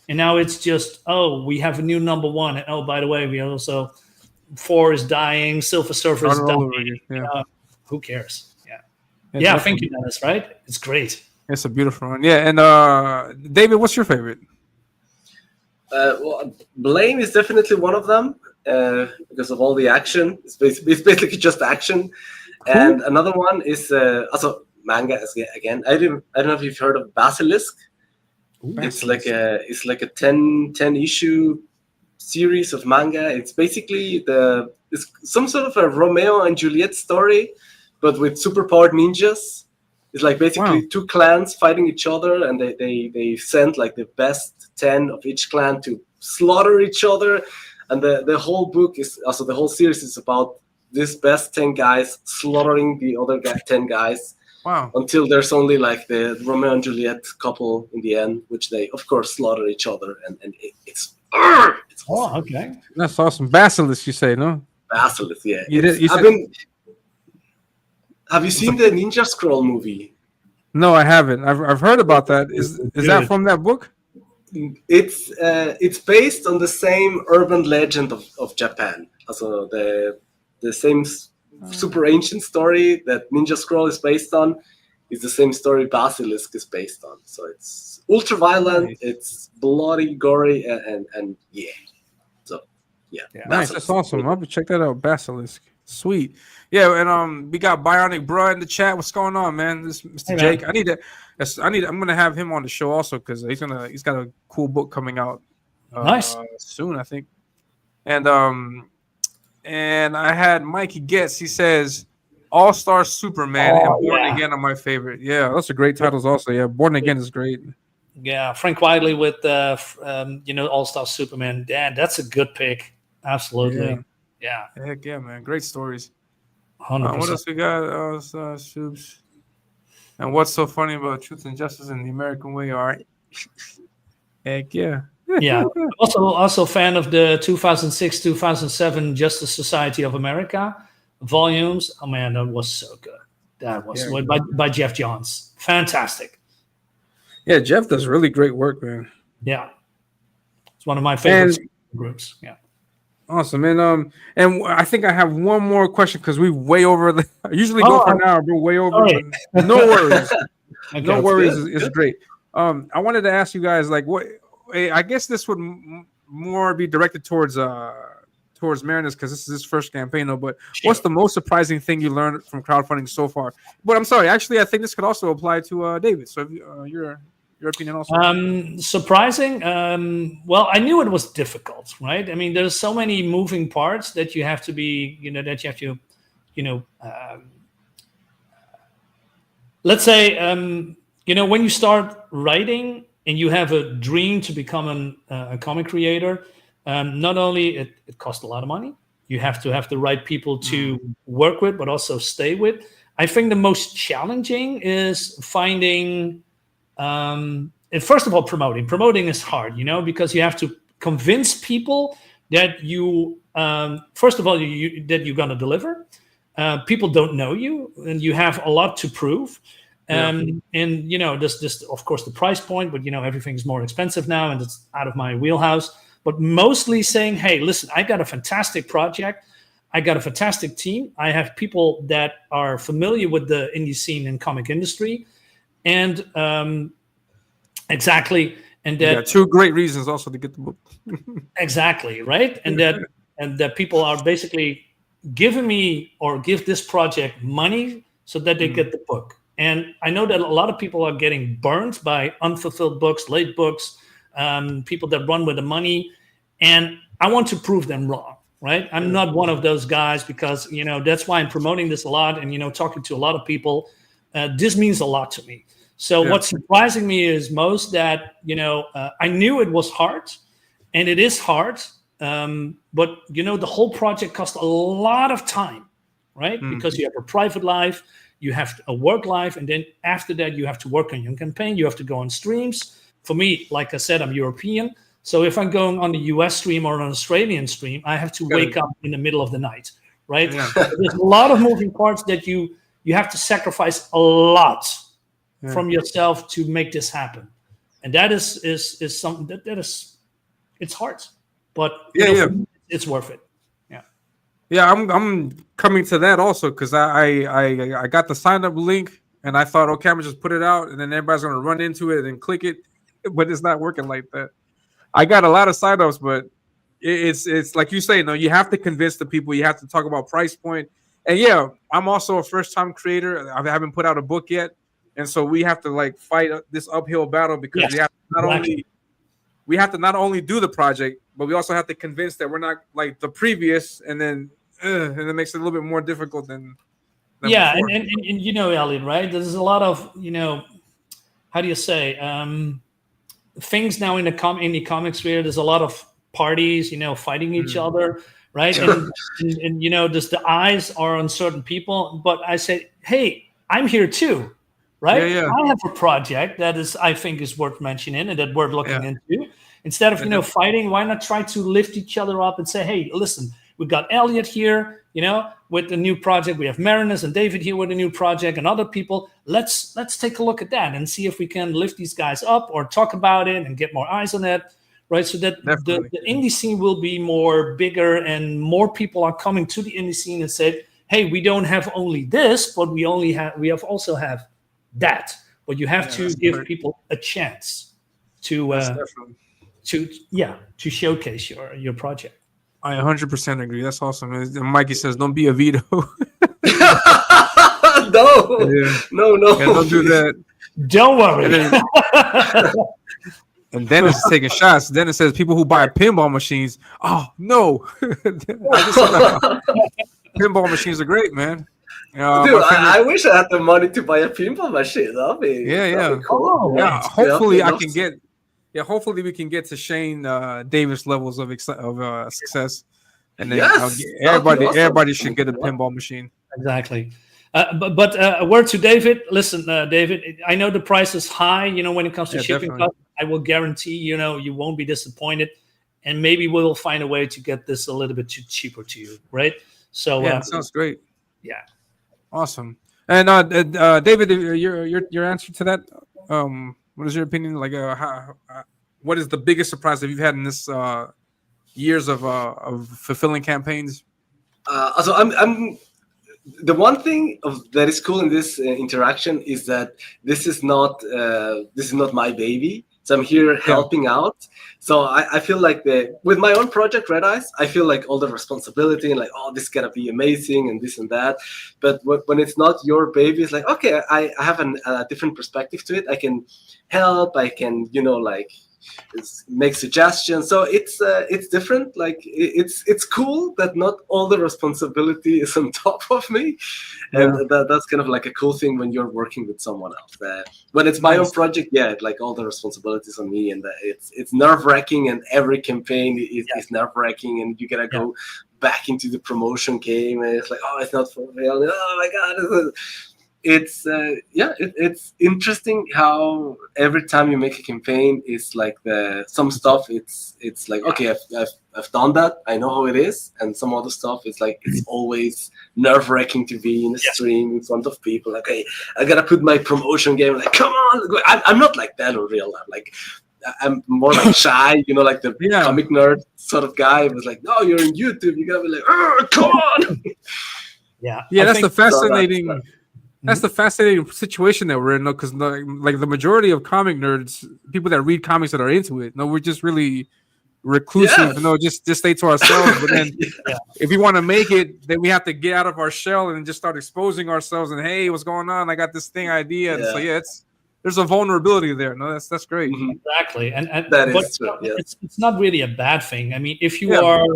and now it's just, oh, we have a new number one, and oh, by the way, we also 4 is dying, Silver Surfer is dying. Who cares? Yeah, thank you, Dennis. Right? It's great. It's a beautiful one. Yeah, and David, what's your favorite? Well, Blame is definitely one of them because of all the action. It's basically just action. Cool. And another one is also manga again. I don't know if you've heard of Basilisk. Ooh, it's like a 10 issue series of manga. It's basically it's some sort of a Romeo and Juliet story, but with superpowered ninjas. It's like basically two clans fighting each other, and they send like the best 10 of each clan to slaughter each other. And the whole book is also the whole series is about this best 10 guys slaughtering the other 10 guys. Wow. Until there's only like the Romeo and Juliet couple in the end, which they of course slaughter each other, and it's awesome. Okay. That's awesome. Basilisk, you say, no? Basilisk, yeah. You did- you I've said- been. Have you seen the Ninja Scroll movie? No, I haven't. I've heard about that. Is that from that book? It's based on the same urban legend of Japan. Also the same super ancient story that Ninja Scroll is based on is the same story Basilisk is based on. So it's ultra violent, Nice. it's bloody, gory, and yeah. So yeah. Nice. That's awesome. I'll have to check that out. Basilisk. Sweet. Yeah, and we got Bionic Bruh in the chat. What's going on, man? This is Mr. Hey, Jake. I'm gonna have him on the show also because he's got a cool book coming out Nice. soon, I think. And I had Mikey Getz. He says All-Star Superman and Born Again are my favorite. Yeah, those are great titles also. Yeah, Born Again is great. Yeah, Frank Wiley with All-Star Superman. Dad, that's a good pick. Absolutely. Yeah. Heck yeah, man. Great stories. 100%. What else we got? Soups. And what's so funny about Truth and Justice in the American Way? All right. Heck yeah. Yeah. Also fan of the 2006-2007 Justice Society of America volumes. Oh man, that was so good. That was by Jeff Johns. Fantastic. Yeah, Jeff does really great work, man. Yeah. It's one of my favorite groups. Yeah. Awesome, and I think I have one more question because we way over the. I usually go for an hour, but way over. No worries. Okay, no worries. It's great. I wanted to ask you guys, like, what? I guess this would more be directed towards Marinus because this is his first campaign, though. But what's the most surprising thing you learned from crowdfunding so far? But I'm sorry, actually, I think this could also apply to David. So your opinion also. Surprising. Well, I knew it was difficult, right? I mean, there's so many moving parts that you have to be, let's say, when you start writing and you have a dream to become a comic creator, not only it costs a lot of money, you have to have the right people to work with, but also stay with. I think the most challenging is finding. And first of all, promoting is hard, because you have to convince people that you, first of all, that you're going to deliver. People don't know you, and you have a lot to prove. And this, of course, the price point, but everything's more expensive now, and it's out of my wheelhouse. But mostly saying, hey, listen, I got a fantastic project. I got a fantastic team. I have people that are familiar with the indie scene and comic industry. And exactly, and that two great reasons also to get the book. Exactly, right, and that people are basically giving me or give this project money so that they get the book. And I know that a lot of people are getting burned by unfulfilled books, late books, people that run with the money, and I want to prove them wrong. Right, I'm not one of those guys because that's why I'm promoting this a lot and talking to a lot of people. This means a lot to me. So what's surprising me is most that, I knew it was hard, and it is hard. But, the whole project cost a lot of time, right? Because you have a private life, you have a work life, and then after that, you have to work on your campaign. You have to go on streams. For me, like I said, I'm European. So if I'm going on the US stream or an Australian stream, I have to wake up in the middle of the night, right? Yeah. There's a lot of moving parts that you have to sacrifice a lot from yourself to make this happen, and that is something that is, it's hard, but it's worth it. I'm coming to that also because I got the sign up link and I thought, okay, I'm gonna just put it out and then everybody's gonna run into it and click it, but it's not working like that. I got a lot of sign-ups, but it's like you say, you have to convince the people. You have to talk about price point. And I'm also a first-time creator. I haven't put out a book yet, and so we have to fight this uphill battle because we have to not only do the project, but we also have to convince that we're not like the previous, and then it makes it a little bit more difficult than before. And Elliot, right? There's a lot of how do you say things now in the comics sphere. There's a lot of parties, fighting each other, right? And just the eyes are on certain people. But I say, hey, I'm here too, right? I have a project that I think is worth mentioning and that we're looking into. Instead of fighting, why not try to lift each other up and say, hey, listen, We got Elliot here, with the new project. We have Marinus and David here with a new project, and other people. Let's take a look at that and see if we can lift these guys up or talk about it and get more eyes on it, right? So that the indie scene will be more bigger, and more people are coming to the indie scene and say, hey, we don't have only this, but we also have that. But you have to give people a chance to showcase your project. I 100% agree. That's awesome. And Mikey says, "Don't be a veto." No. Yeah, don't do that. Don't worry. And Dennis is taking shots. Dennis says, "People who buy pinball machines." Oh no! Pinball machines are great, man. Dude, I wish I had the money to buy a pinball machine. That'd be cool. Yeah, hopefully I can get. Yeah, hopefully we can get to Shane Davis levels of success, and then everybody should get a pinball machine. Exactly. But a word to David. Listen, David, I know the price is high. When it comes to shipping costs, I will guarantee you won't be disappointed, and maybe we'll find a way to get this a little bit cheaper to you, right? So that sounds great. Yeah, awesome. And David, your answer to that. What is your opinion? Like, what is the biggest surprise that you've had in this years of fulfilling campaigns? So I'm the one thing that is cool in this interaction is that this is not my baby. So I'm here helping out. So I feel like with my own project, Red Eyes, I feel like all the responsibility and like, oh, this is gonna be amazing and this and that. But when it's not your baby, it's like, okay, I have a different perspective to it. I can help. I can, make suggestions. So it's different. Like it's cool that not all the responsibility is on top of me, and that's kind of like a cool thing when you're working with someone else. When it's my own project, like all the responsibilities on me, and it's nerve-wracking, and every campaign is nerve-wracking, and you gotta go back into the promotion game, and it's like, oh, it's not for real. Oh my god. It's interesting how every time you make a campaign, it's like some stuff it's like, okay, I've done that, I know how it is, and some other stuff it's like it's always nerve-wracking to be in a stream in front of people. Like, okay, I gotta put my promotion game, like, come on. I'm not like that in real life. Like, I'm more like shy, like the comic nerd sort of guy. It was like, no, you're on YouTube, you gotta be like, come on. That's the fascinating. That's the fascinating situation that we're in, because like the majority of comic nerds, people that read comics that are into it, we're just really reclusive, just stay to ourselves. But then if we want to make it, then we have to get out of our shell and just start exposing ourselves. And hey, what's going on? I got this idea. And so there's a vulnerability there. No, that's great. Mm-hmm. Exactly, and that is true. It's not really a bad thing. I mean, if you are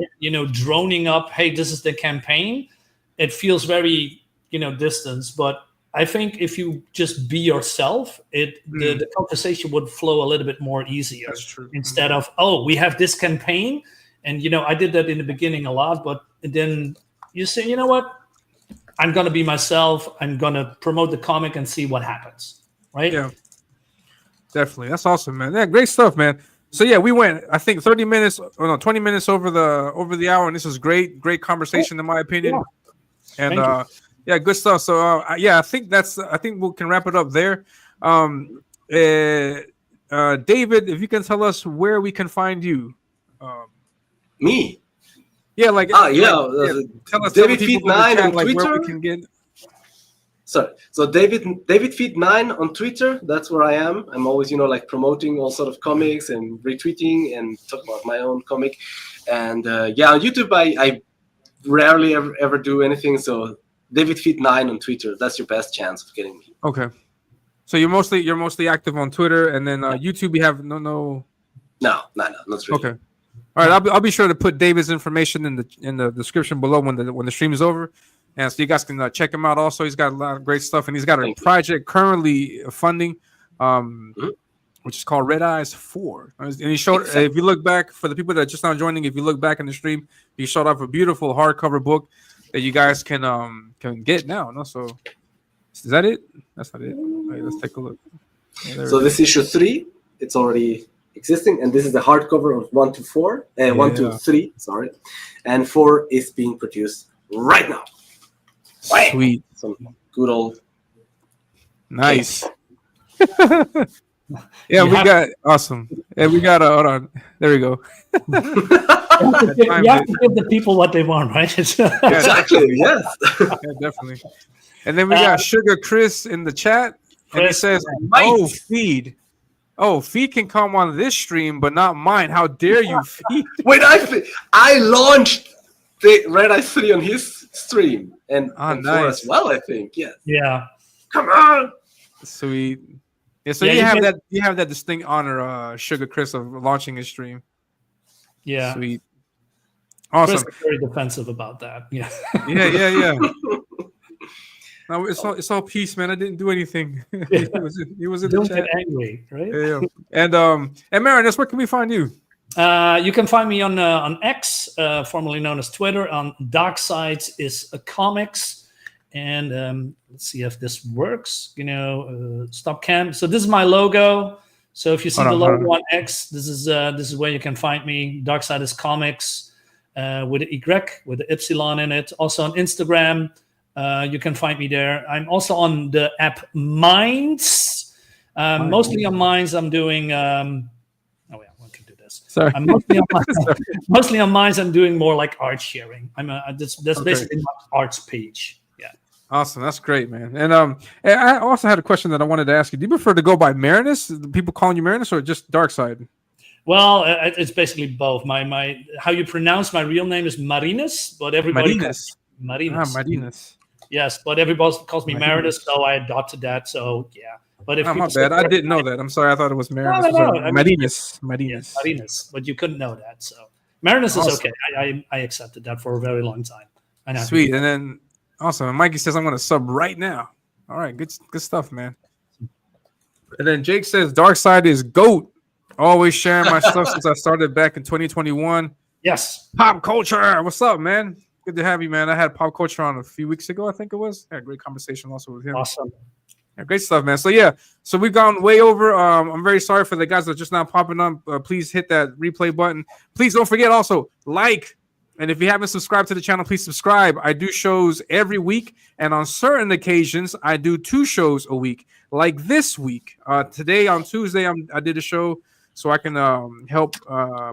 droning up, hey, this is the campaign, it feels very distance, but I think if you just be yourself, the conversation would flow a little bit more easier. That's true. Instead of, oh, we have this campaign, and I did that in the beginning a lot, but then you say, you know what, I'm gonna be myself. I'm gonna promote the comic and see what happens. Right? Yeah, definitely. That's awesome, man. Yeah, great stuff, man. So we went, I think 20 minutes over the hour, and this was great conversation in my opinion. And yeah, good stuff. So I think we can wrap it up there. David, if you can tell us where we can find you. Me? Yeah, like tell us, David Feet 9 on Twitter. Where we can get. Sorry. So David Feet 9 on Twitter. That's where I am. I'm always promoting all sort of comics and retweeting and talk about my own comic. And on YouTube I rarely ever do anything. So David Feet 9 on Twitter. That's your best chance of getting me. Okay. So you're mostly active on Twitter, and then YouTube. You have no, not really. Okay. All right. I'll be sure to put David's information in the description below when the stream is over, and so you guys can check him out. Also, he's got a lot of great stuff, and he's got a project currently funding, which is called Red Eyes 4. And he showed. If you look back, for the people that are just now joining, if you look back in the stream, he showed off a beautiful hardcover book that you guys can get now. No, so is that it? That's not it. Wait, let's take a look. So this issue 3, it's already existing, and this is the hardcover of 1 to 4, 1 to 3, sorry, and 4 is being produced right now. Sweet. Some good old. Nice. Yeah, we got awesome. And we got hold on. There we go. You have to give the people what they want, right? Exactly. Yes. Yeah, definitely. And then we got Sugar Chris in the chat, and he says, "Oh, Feed. Oh, Feed can come on this stream, but not mine. How dare you, Feed?" Wait, I launched the Red Eye 3 on his stream, and 4 nice. as well, I think. Yes. Yeah. Come on. Sweet. Yeah, so you have that distinct honor, Sugar Chris, of launching his stream. Yeah. Sweet. Awesome. Chris is very defensive about that. Yeah. Yeah. No, it's all peace, man. I didn't do anything. he was in Don't the chat. get angry, right? Yeah. And Marinus, where can we find you? You can find me on X, formerly known as Twitter. On Dark Sides is Comics. And let's see if this works. Stop cam. So this is my logo. So if you see the logo on X, this is where you can find me. Dark Side is Comics with an Y, with the Epsilon in it. Also on Instagram, you can find me there. I'm also on the app Minds. Mostly on Minds, I'm doing. One can do this. Sorry. I'm mostly on Minds. I'm doing more like art sharing. That's basically my arts page. Awesome, that's great, man. And I also had a question that I wanted to ask you. Do you prefer to go by Marinus? People calling you Marinus, or just Dark Side? Well, it's basically both. My how you pronounce my real name is Marinus, but everybody calls me Marinus. Marinus. Yes, but everybody calls me Marinus, so I adopted that. So yeah. But if my bad, I didn't know that. I'm sorry, I thought it was Marinus. No. Marinus. Yes, Marinus, but you couldn't know that. So Marinus is okay. I accepted that for a very long time. Sweet, and then. Awesome. And Mikey says, I'm going to sub right now. All right. Good stuff, man. And then Jake says, Dark Side is GOAT. Always sharing my stuff since I started back in 2021. Yes. Pop Culture. What's up, man? Good to have you, man. I had Pop Culture on a few weeks ago, I think it was. I had a great conversation also with him. Awesome. Yeah, great stuff, man. So, yeah. So, we've gone way over. I'm very sorry for the guys that are just now popping up. Please hit that replay button. Please don't forget also, like. And if you haven't subscribed to the channel, please subscribe. I do shows every week. And on certain occasions, I do 2 shows a week. Like this week. Today, on Tuesday, I did a show so I can help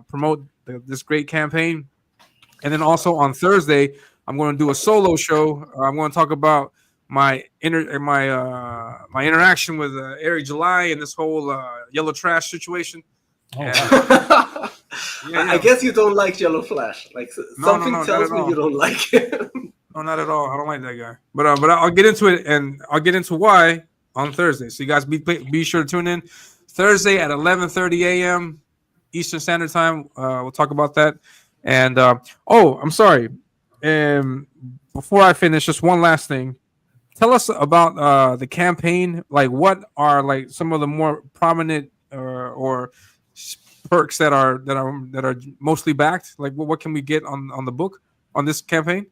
promote this great campaign. And then also on Thursday, I'm going to do a solo show. I'm going to talk about my interaction with Eric July and this whole yellow trash situation. Oh, wow. I guess you don't like Yellow Flash. Like something tells me you don't like him. No, not at all. I don't like that guy. But I'll get into it, and I'll get into why on Thursday. So you guys be sure to tune in Thursday at 11:30 a.m. Eastern Standard Time. We'll talk about that. And I'm sorry. Before I finish, just one last thing. Tell us about the campaign. Like, what are like some of the more prominent or perks that are mostly backed? Like, what can we get on the book on this campaign?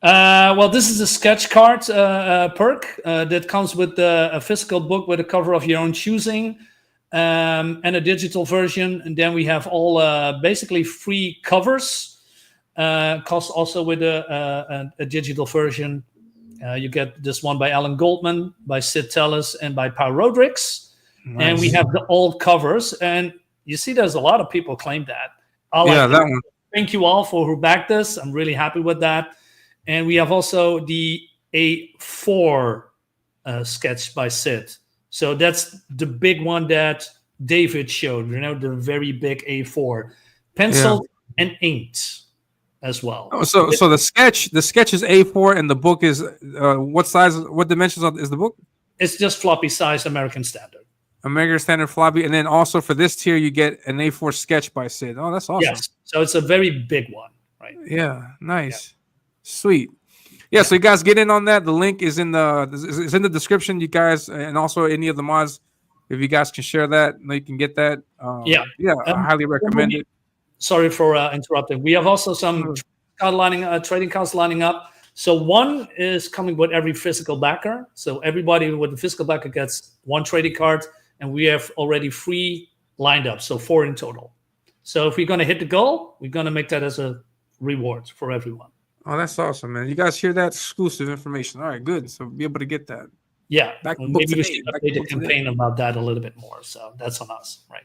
Well, this is a sketch card perk that comes with a physical book with a cover of your own choosing and a digital version. And then we have all basically free covers. Cost also with a digital version. You get this one by Alan Goldman, by Sid Tellis, and by Paul Rodrigues. Nice. And we have the old covers. And you see, there's a lot of people claim that. That one. Thank you all for who backed this. I'm really happy with that. And we have also the A4 sketch by Sid. So that's the big one that David showed, the very big A4. Penciled and inked as well. Oh, so the sketch is A4 and the book is what size, what dimensions is the book? It's just floppy size American Standard. American Standard floppy, and then also for this tier you get an A4 sketch by Sid. Oh, that's awesome. Yes, so it's a very big one, right? Yeah, nice, sweet. Yeah, so you guys get in on that. The link is in the description, you guys, and also any of the mods. If you guys can share that, you can get that. I highly recommend it. Sorry for interrupting. We have also some trading cards lining up. So one is coming with every physical backer. So everybody with the physical backer gets one trading card. And we have already free lined up. So 4 in total. So if we're going to hit the goal, we're going to make that as a reward for everyone. Oh, that's awesome, man. You guys hear that? Exclusive information. All right, good. So be able to get that. Yeah. Back Well, book maybe we today. should Back update the book today. campaign about that a little bit more. So that's on us, right?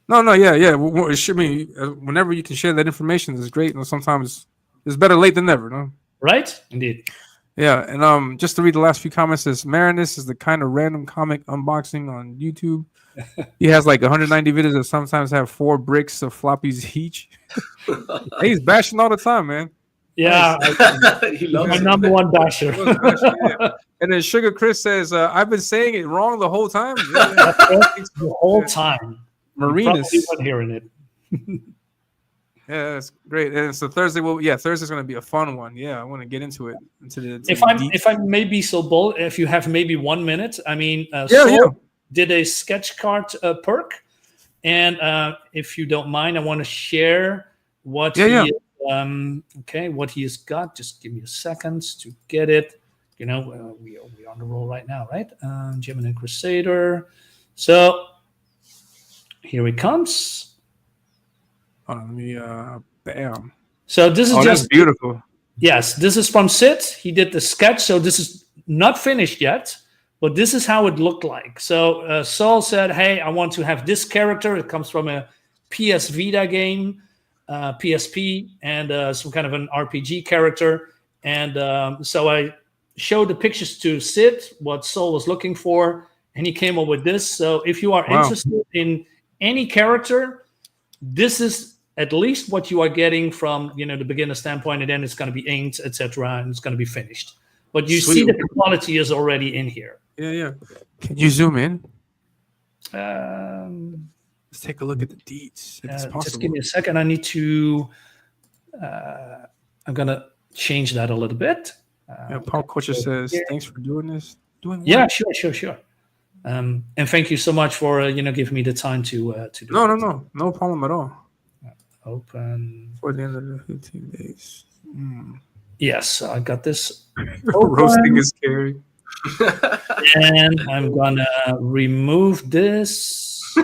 No, yeah. It should be whenever you can share that information is great. And sometimes it's better late than never, no? Right? Indeed. Yeah, and just to read the last few comments, says Marinus is the kind of random comic unboxing on YouTube. He has like 190 videos that sometimes have 4 bricks of floppies each. He's bashing all the time, man. Yeah. He loves My it. number one basher. Yeah. And then Sugar Chris says, I've been saying it wrong the whole time. Yeah. The whole time. Marinus. You probably weren't hearing it. Yeah, that's great. And so Thursday, Thursday's going to be a fun one. Yeah, I want to get into it. If I may be so bold, if you have maybe 1 minute, I mean, Saul did a sketch card perk, and if you don't mind, I want to share what what he has got. Just give me a second to get it. You know, we're on the roll right now, right? Gemini Crusader. So here he comes. Hold on, let me bam. So this is That's just beautiful. Yes, this is from Sid. He did the sketch, so this is not finished yet, but this is how it looked like. So Saul said, hey, I want to have this character. It comes from a PS Vita game, PSP, and some kind of an RPG character. And so I showed the pictures to Sid, what Saul was looking for, and he came up with this. So if you are interested in any character, this is at least what you are getting from the beginner standpoint, and then it's going to be inked, etc., and it's going to be finished. But you see the quality is already in here. Yeah. Can you zoom in? Let's take a look at the deeds. If it's possible. Just give me a second. I need to. I'm going to change that a little bit. Paul Kocher says, "Thanks for doing this." Yeah, sure. And thank you so much for giving me the time to do. No problem at all. Open for the end of the 15 days. Yes, I got this. Roasting is scary. And I'm gonna remove this.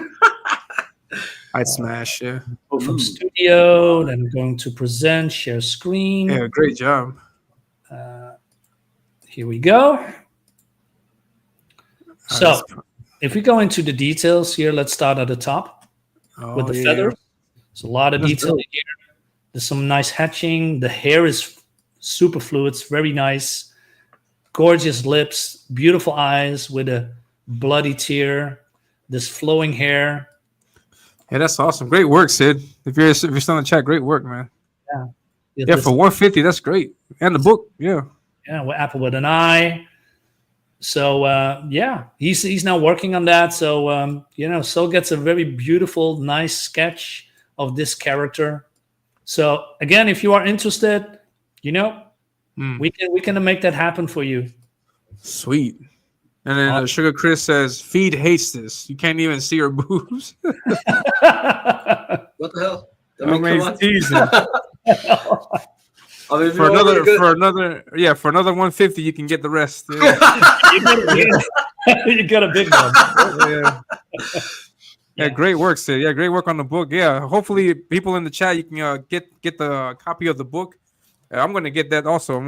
I'd smash, yeah. Go from studio, then I'm going to present, share screen. Yeah, great job. Here we go. So, if we go into the details here, let's start at the top with the feathers. There's a lot of detail here. There's some nice hatching. The hair is super fluid. It's very nice. Gorgeous lips, beautiful eyes with a bloody tear. This flowing hair. Yeah, that's awesome. Great work, Sid. If you're still in the chat, great work, man. Yeah, for 150, that's great. And the book, yeah, with Apple with an eye. So he's now working on that. So Sol gets a very beautiful, nice sketch of this character. So again, if you are interested, we can make that happen for you. Sweet. And then Sugar Chris says, "Feed hates this. You can't even see her boobs." What the hell? For another 150, you can get the rest. You got a big one. Yeah, great work, Sid. Yeah, great work on the book. Yeah, hopefully people in the chat, you can get the copy of the book. I'm gonna get that also.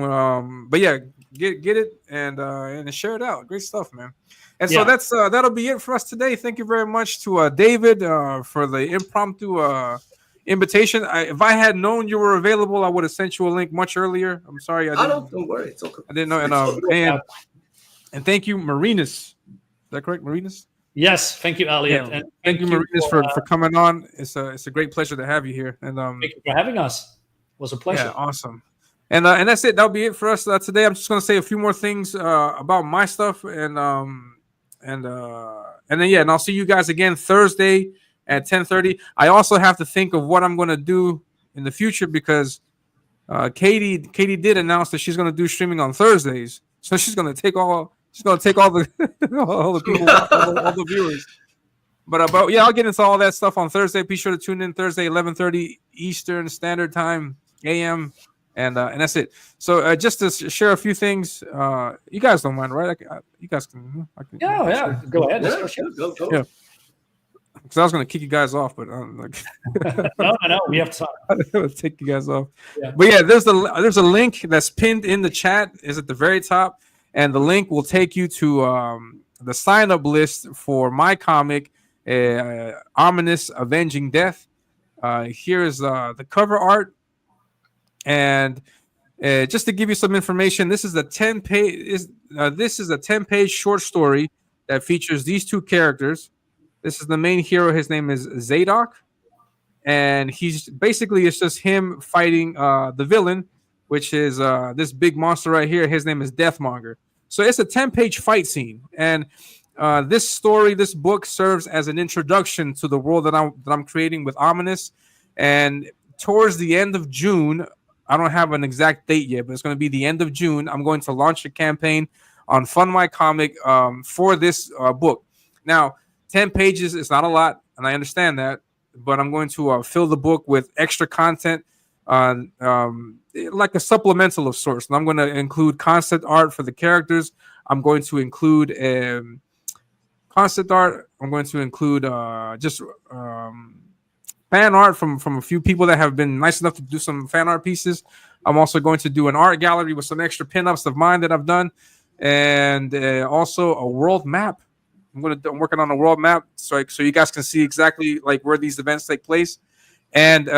But yeah, get it and share it out. Great stuff, man. And so that'll be it for us today. Thank you very much to David for the impromptu invitation. If I had known you were available, I would have sent you a link much earlier. I'm sorry. Don't worry. It's okay. I didn't know. And thank you, Marinus. Is that correct, Marinus? Yes, thank you, Elliot. Yeah. And thank you, Marinus, for coming on. It's a great pleasure to have you here. And thank you for having us. It was a pleasure. Yeah, awesome. And that's it. That'll be it for us today. I'm just gonna say a few more things about my stuff, and then I'll see you guys again Thursday at 10:30. I also have to think of what I'm gonna do in the future because Katie did announce that she's gonna do streaming on Thursdays, so she's gonna take all the all the people, all the viewers. But I'll get into all that stuff on Thursday. Be sure to tune in Thursday 11:30 Eastern Standard Time AM. And that's it. So just to share a few things, you guys don't mind, right? You guys can. Yeah. Go ahead. Go. Yeah. because I was gonna kick you guys off, but No, we have time. I'm gonna take you guys off. Yeah. But yeah, there's a link that's pinned in the chat. Is at the very top, and the link will take you to the sign up list for my comic, Ominus, Avenging Death. Here is the cover art, and just to give you some information, this is a 10-page short story that features these two characters. This is the main hero. His name is Zadok, and he's basically it's just him fighting the villain, which is this big monster right here. His name is Deathmonger. So it's a 10-page fight scene, and this book serves as an introduction to the world that I'm creating with Ominus. And towards the end of June, I don't have an exact date yet, but it's going to be the end of June. I'm going to launch a campaign on Fund My Comic for this book. Now, 10 pages is not a lot, and I understand that, but I'm going to fill the book with extra content, like a supplemental of sorts. And I'm going to include concept art for the characters. I'm going to include concept art. I'm going to include just fan art from a few people that have been nice enough to do some fan art pieces. I'm also going to do an art gallery with some extra pinups of mine that I've done, and also a world map. I'm working on a world map so you guys can see exactly like where these events take place. And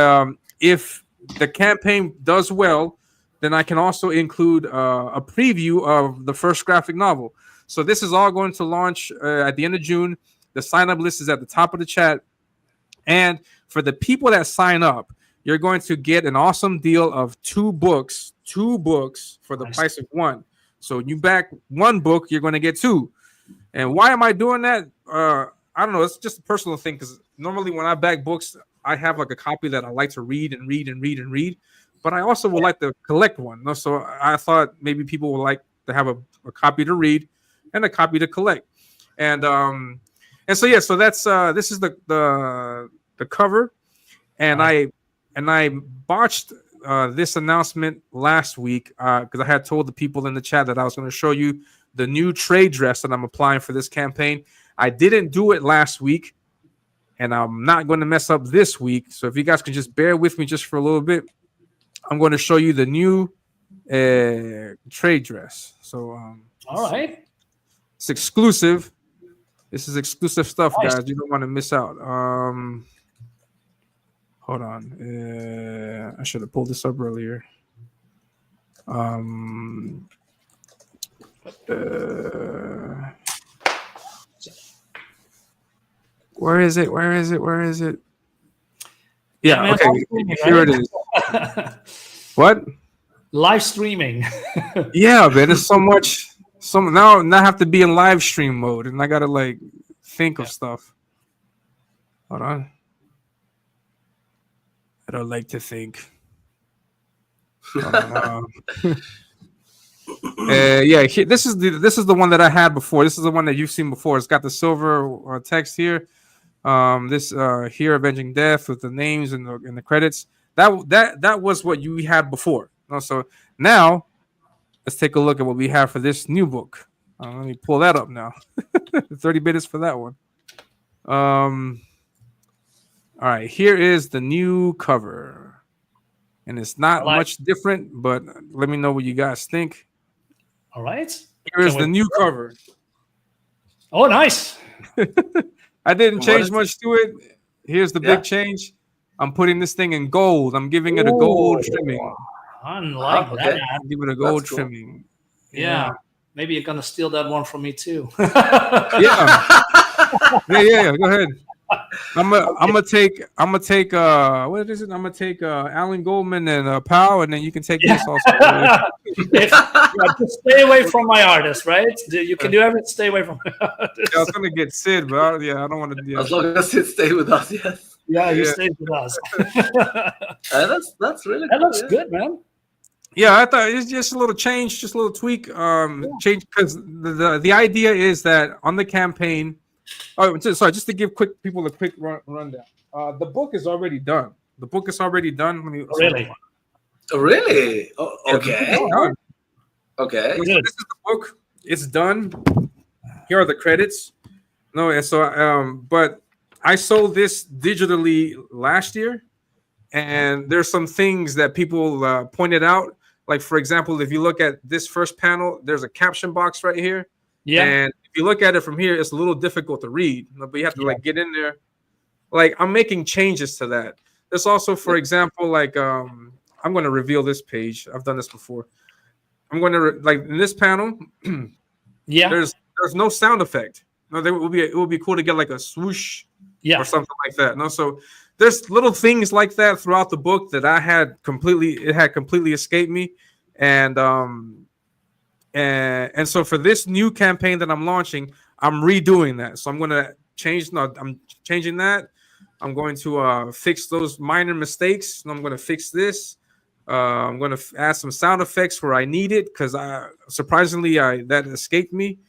if the campaign does well, then I can also include a preview of the first graphic novel. So this is all going to launch at the end of June. The sign-up list is at the top of the chat. And for the people that sign up, you're going to get an awesome deal of two books for the price of one. So you back one book, you're going to get two. And why am I doing that? I don't know. It's just a personal thing, because normally when I back books, I have like a copy that I like to read and read and read and read. But I also would like to collect one. So I thought maybe people would like to have a copy to read and a copy to collect. And so yeah, so that's this is the cover. And I botched this announcement last week because I had told the people in the chat that I was going to show you the new trade dress that I'm applying for this campaign. I didn't do it last week, and I'm not going to mess up this week. So if you guys can just bear with me just for a little bit, I'm going to show you the new trade dress. So all right, it's exclusive. This is exclusive stuff, nice. guys. You don't want to miss out. Hold on. I should have pulled this up earlier. Where is it? Yeah, man, okay. Here it is. What? Live streaming. Yeah, man. There's so much. Now I have to be in live stream mode, and I gotta like think of stuff. Hold on. I don't like to think. Yeah, this is the one that I had before. This is the one that you've seen before. It's got the silver text here. This here, Avenging Death, with the names and the credits. That was what you had before. So now let's take a look at what we have for this new book. Let me pull that up now. 30 minutes for that one. All right, here is the new cover. And it's not much different, but let me know what you guys think. All right. Here is the new cover. Oh, nice. I didn't change much to it. Here's the big change. I'm putting this thing in gold. I'm giving it a gold trimming. Unlike that. I'm giving it a gold trimming. Yeah. Maybe you're going to steal that one from me too. Yeah. Yeah. Go ahead. I'm gonna take what is it? I'm gonna take Alan Goldman and Powell, and then you can take this also. Just stay away from my artist, right? You can do everything. Stay away from my artist. Yeah, I was gonna get Sid, but I don't want to. Yeah. As long as Sid stay with us, yes. Yeah, he stays with us. That's really that cool, looks good, man. Yeah, I thought it's just a little change, just a little tweak. Change because the idea is that on the campaign. Oh, sorry. Just to give people a quick rundown. The book is already done. Really? Oh, okay. Okay. So this is the book. It's done. Here are the credits. No, and so but I sold this digitally last year, and there's some things that people pointed out. Like, for example, if you look at this first panel, there's a caption box right here. Yeah. And if you look at it from here, it's a little difficult to read, but you have to like get in there. Like, I'm making changes to that. There's also, for example, like I'm going to reveal this page. I've done this before. I'm going to like in this panel. Yeah. There's no sound effect. No, it would be cool to get like a swoosh or something like that. No, so there's little things like that throughout the book that it had completely escaped me, and so for this new campaign that I'm launching, I'm redoing that. So I'm changing that. I'm going to fix those minor mistakes, and I'm going to fix this. I'm going to add some sound effects where I need it, because surprisingly that escaped me.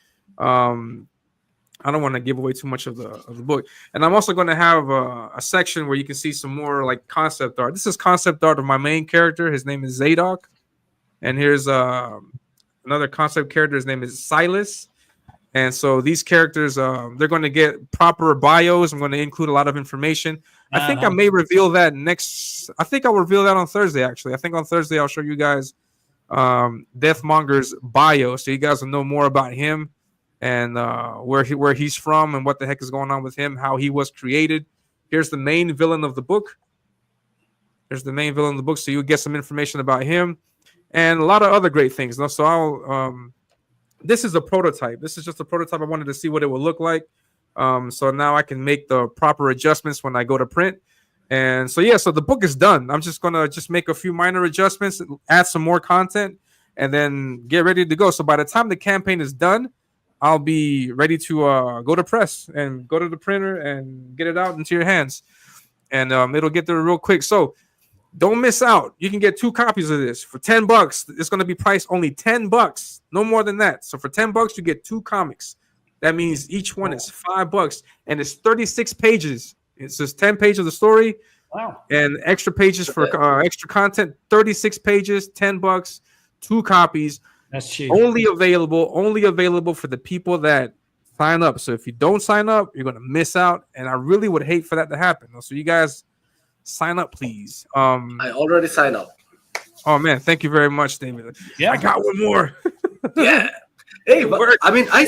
I don't want to give away too much of the book, and I'm also going to have a section where you can see some more like concept art. This is concept art of my main character. His name is Zadok, and here's another concept character. His name is Silas. And so these characters, they're going to get proper bios. I'm going to include a lot of information. I think I may reveal that I think I'll reveal that on Thursday, actually. I think on Thursday I'll show you guys Deathmonger's bio, so you guys will know more about him and where he's from and what the heck is going on with him, how he was created. Here's the main villain of the book. So you'll get some information about him and a lot of other great things. So I'll this is a prototype. This is just a prototype. I wanted to see what it would look like. So now I can make the proper adjustments when I go to print. And so, so the book is done. I'm just going to make a few minor adjustments, add some more content, and then get ready to go. So by the time the campaign is done, I'll be ready to go to press and go to the printer and get it out into your hands. And it'll get there real quick. So don't miss out. You can get 2 copies of this for $10. It's going to be priced only $10, no more than that. So for $10, you get 2 comics. That means each one is $5, and it's 36 pages. It's just 10 pages of the story, and extra pages for extra content. 36 pages, $10, 2 copies. That's cheap. Only available for the people that sign up. So if you don't sign up, you're going to miss out, and I really would hate for that to happen. So you guys, sign up, please. I already signed up. Oh man, thank you very much, David. Yeah, I got one more. Yeah. Hey, but, I mean, I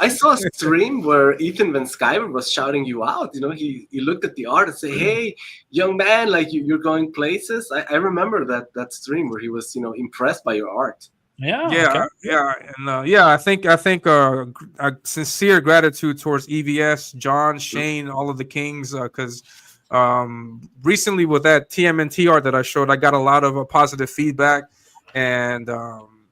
saw a stream where Ethan Van Sciver was shouting you out. You know, he looked at the art and said, "Hey, young man, like you're going places." I remember that stream where he was, impressed by your art. And I think a sincere gratitude towards EVS, John, Shane, all of the Kings, because recently with that TMNT art that I showed, I got a lot of positive feedback, and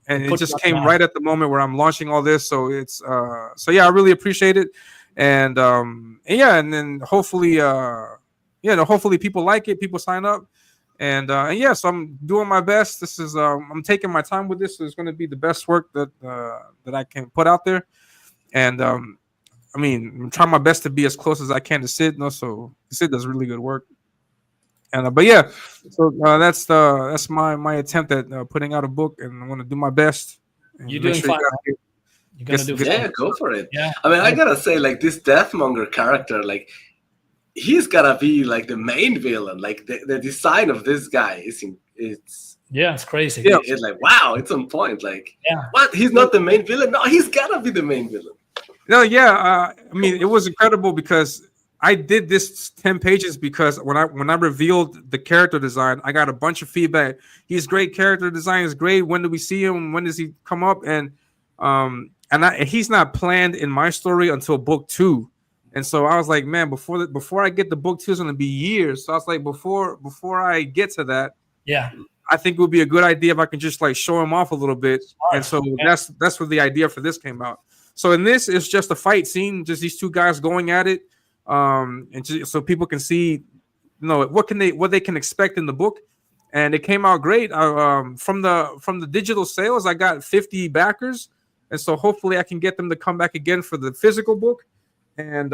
it just came right at the moment where I'm launching all this. So it's I really appreciate it, and then hopefully hopefully people like it, people sign up, and so I'm doing my best. This is I'm taking my time with this. So it's going to be the best work that I can put out there, and I'm trying my best to be as close as I can to Sid. So Sid does really good work. And so that's my attempt at putting out a book, and I'm gonna do my best. You're doing fine. You're gonna do fine. Yeah, go for it. Yeah. I mean, I gotta say, like, this Deathmonger character, like, he's gotta be like the main villain. Like the design of this guy it's crazy. Yeah, it's like, wow, it's on point. Like, what? He's not the main villain? No, he's gotta be the main villain. No, it was incredible because I did this 10 pages because when I revealed the character design, I got a bunch of feedback. He's great, character design is great. When do we see him? When does he come up? And he's not planned in my story until book 2. And so I was like, man, before I get to book 2, it's going to be years. So I was like, before I get to that, I think it would be a good idea if I can just like show him off a little bit. And so that's where the idea for this came out. So in this, it's just a fight scene, just these 2 guys going at it. And just, so people can see, what they can expect in the book, and it came out great. From the digital sales, I got 50 backers, and so hopefully I can get them to come back again for the physical book, and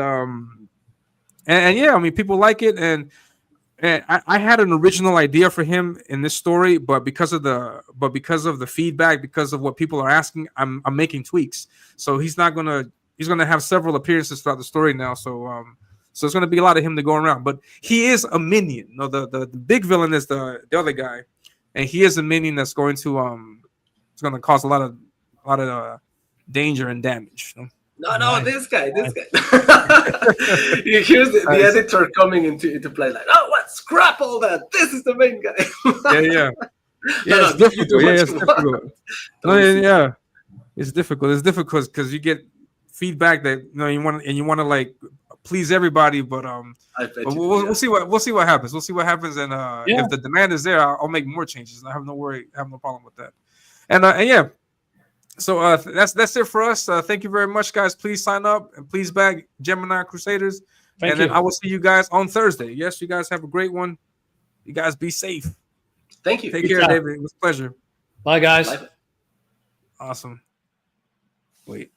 people like it, and I had an original idea for him in this story, but because of the feedback, because of what people are asking, I'm making tweaks. So he's gonna have several appearances throughout the story now. So So it's going to be a lot of him to go around. But he is a minion. No, the big villain is the other guy, and he is a minion that's going to it's going to cause a lot of danger and damage. You know? No, this guy. Here's the editor coming into play, like, oh, what? Scrap all that. This is the main guy. Yeah. It's difficult. It's difficult. It's difficult. It's difficult because you get feedback that you want to like please everybody, but we'll see what happens. We'll see what happens, and if the demand is there, I'll make more changes. I have no problem with that. And yeah. So that's it for us. Thank you very much, guys. Please sign up and please back Gemini Crusaders. Thank you. Then I will see you guys on Thursday. Yes, you guys have a great one. You guys be safe. Thank you. Take care, David. It was a pleasure. Bye, guys. Bye. Awesome. Wait.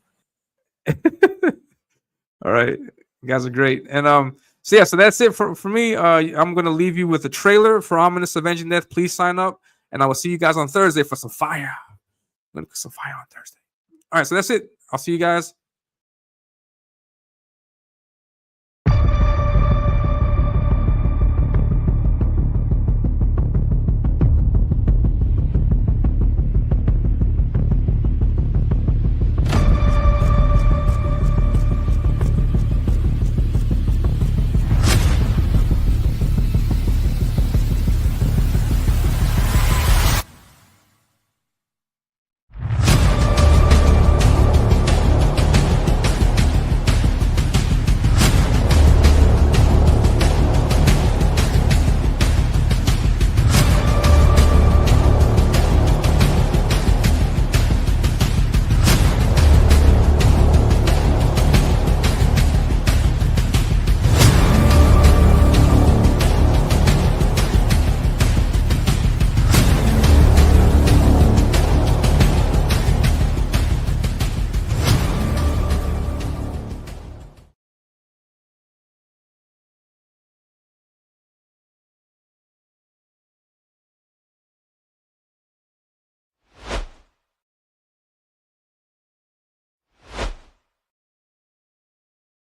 All right. You guys are great. And so that's it for me. I'm gonna leave you with a trailer for Ominus Avenging Death. Please sign up, and I will see you guys on Thursday for some fire. I'm gonna put some fire on Thursday. All right, so that's it. I'll see you guys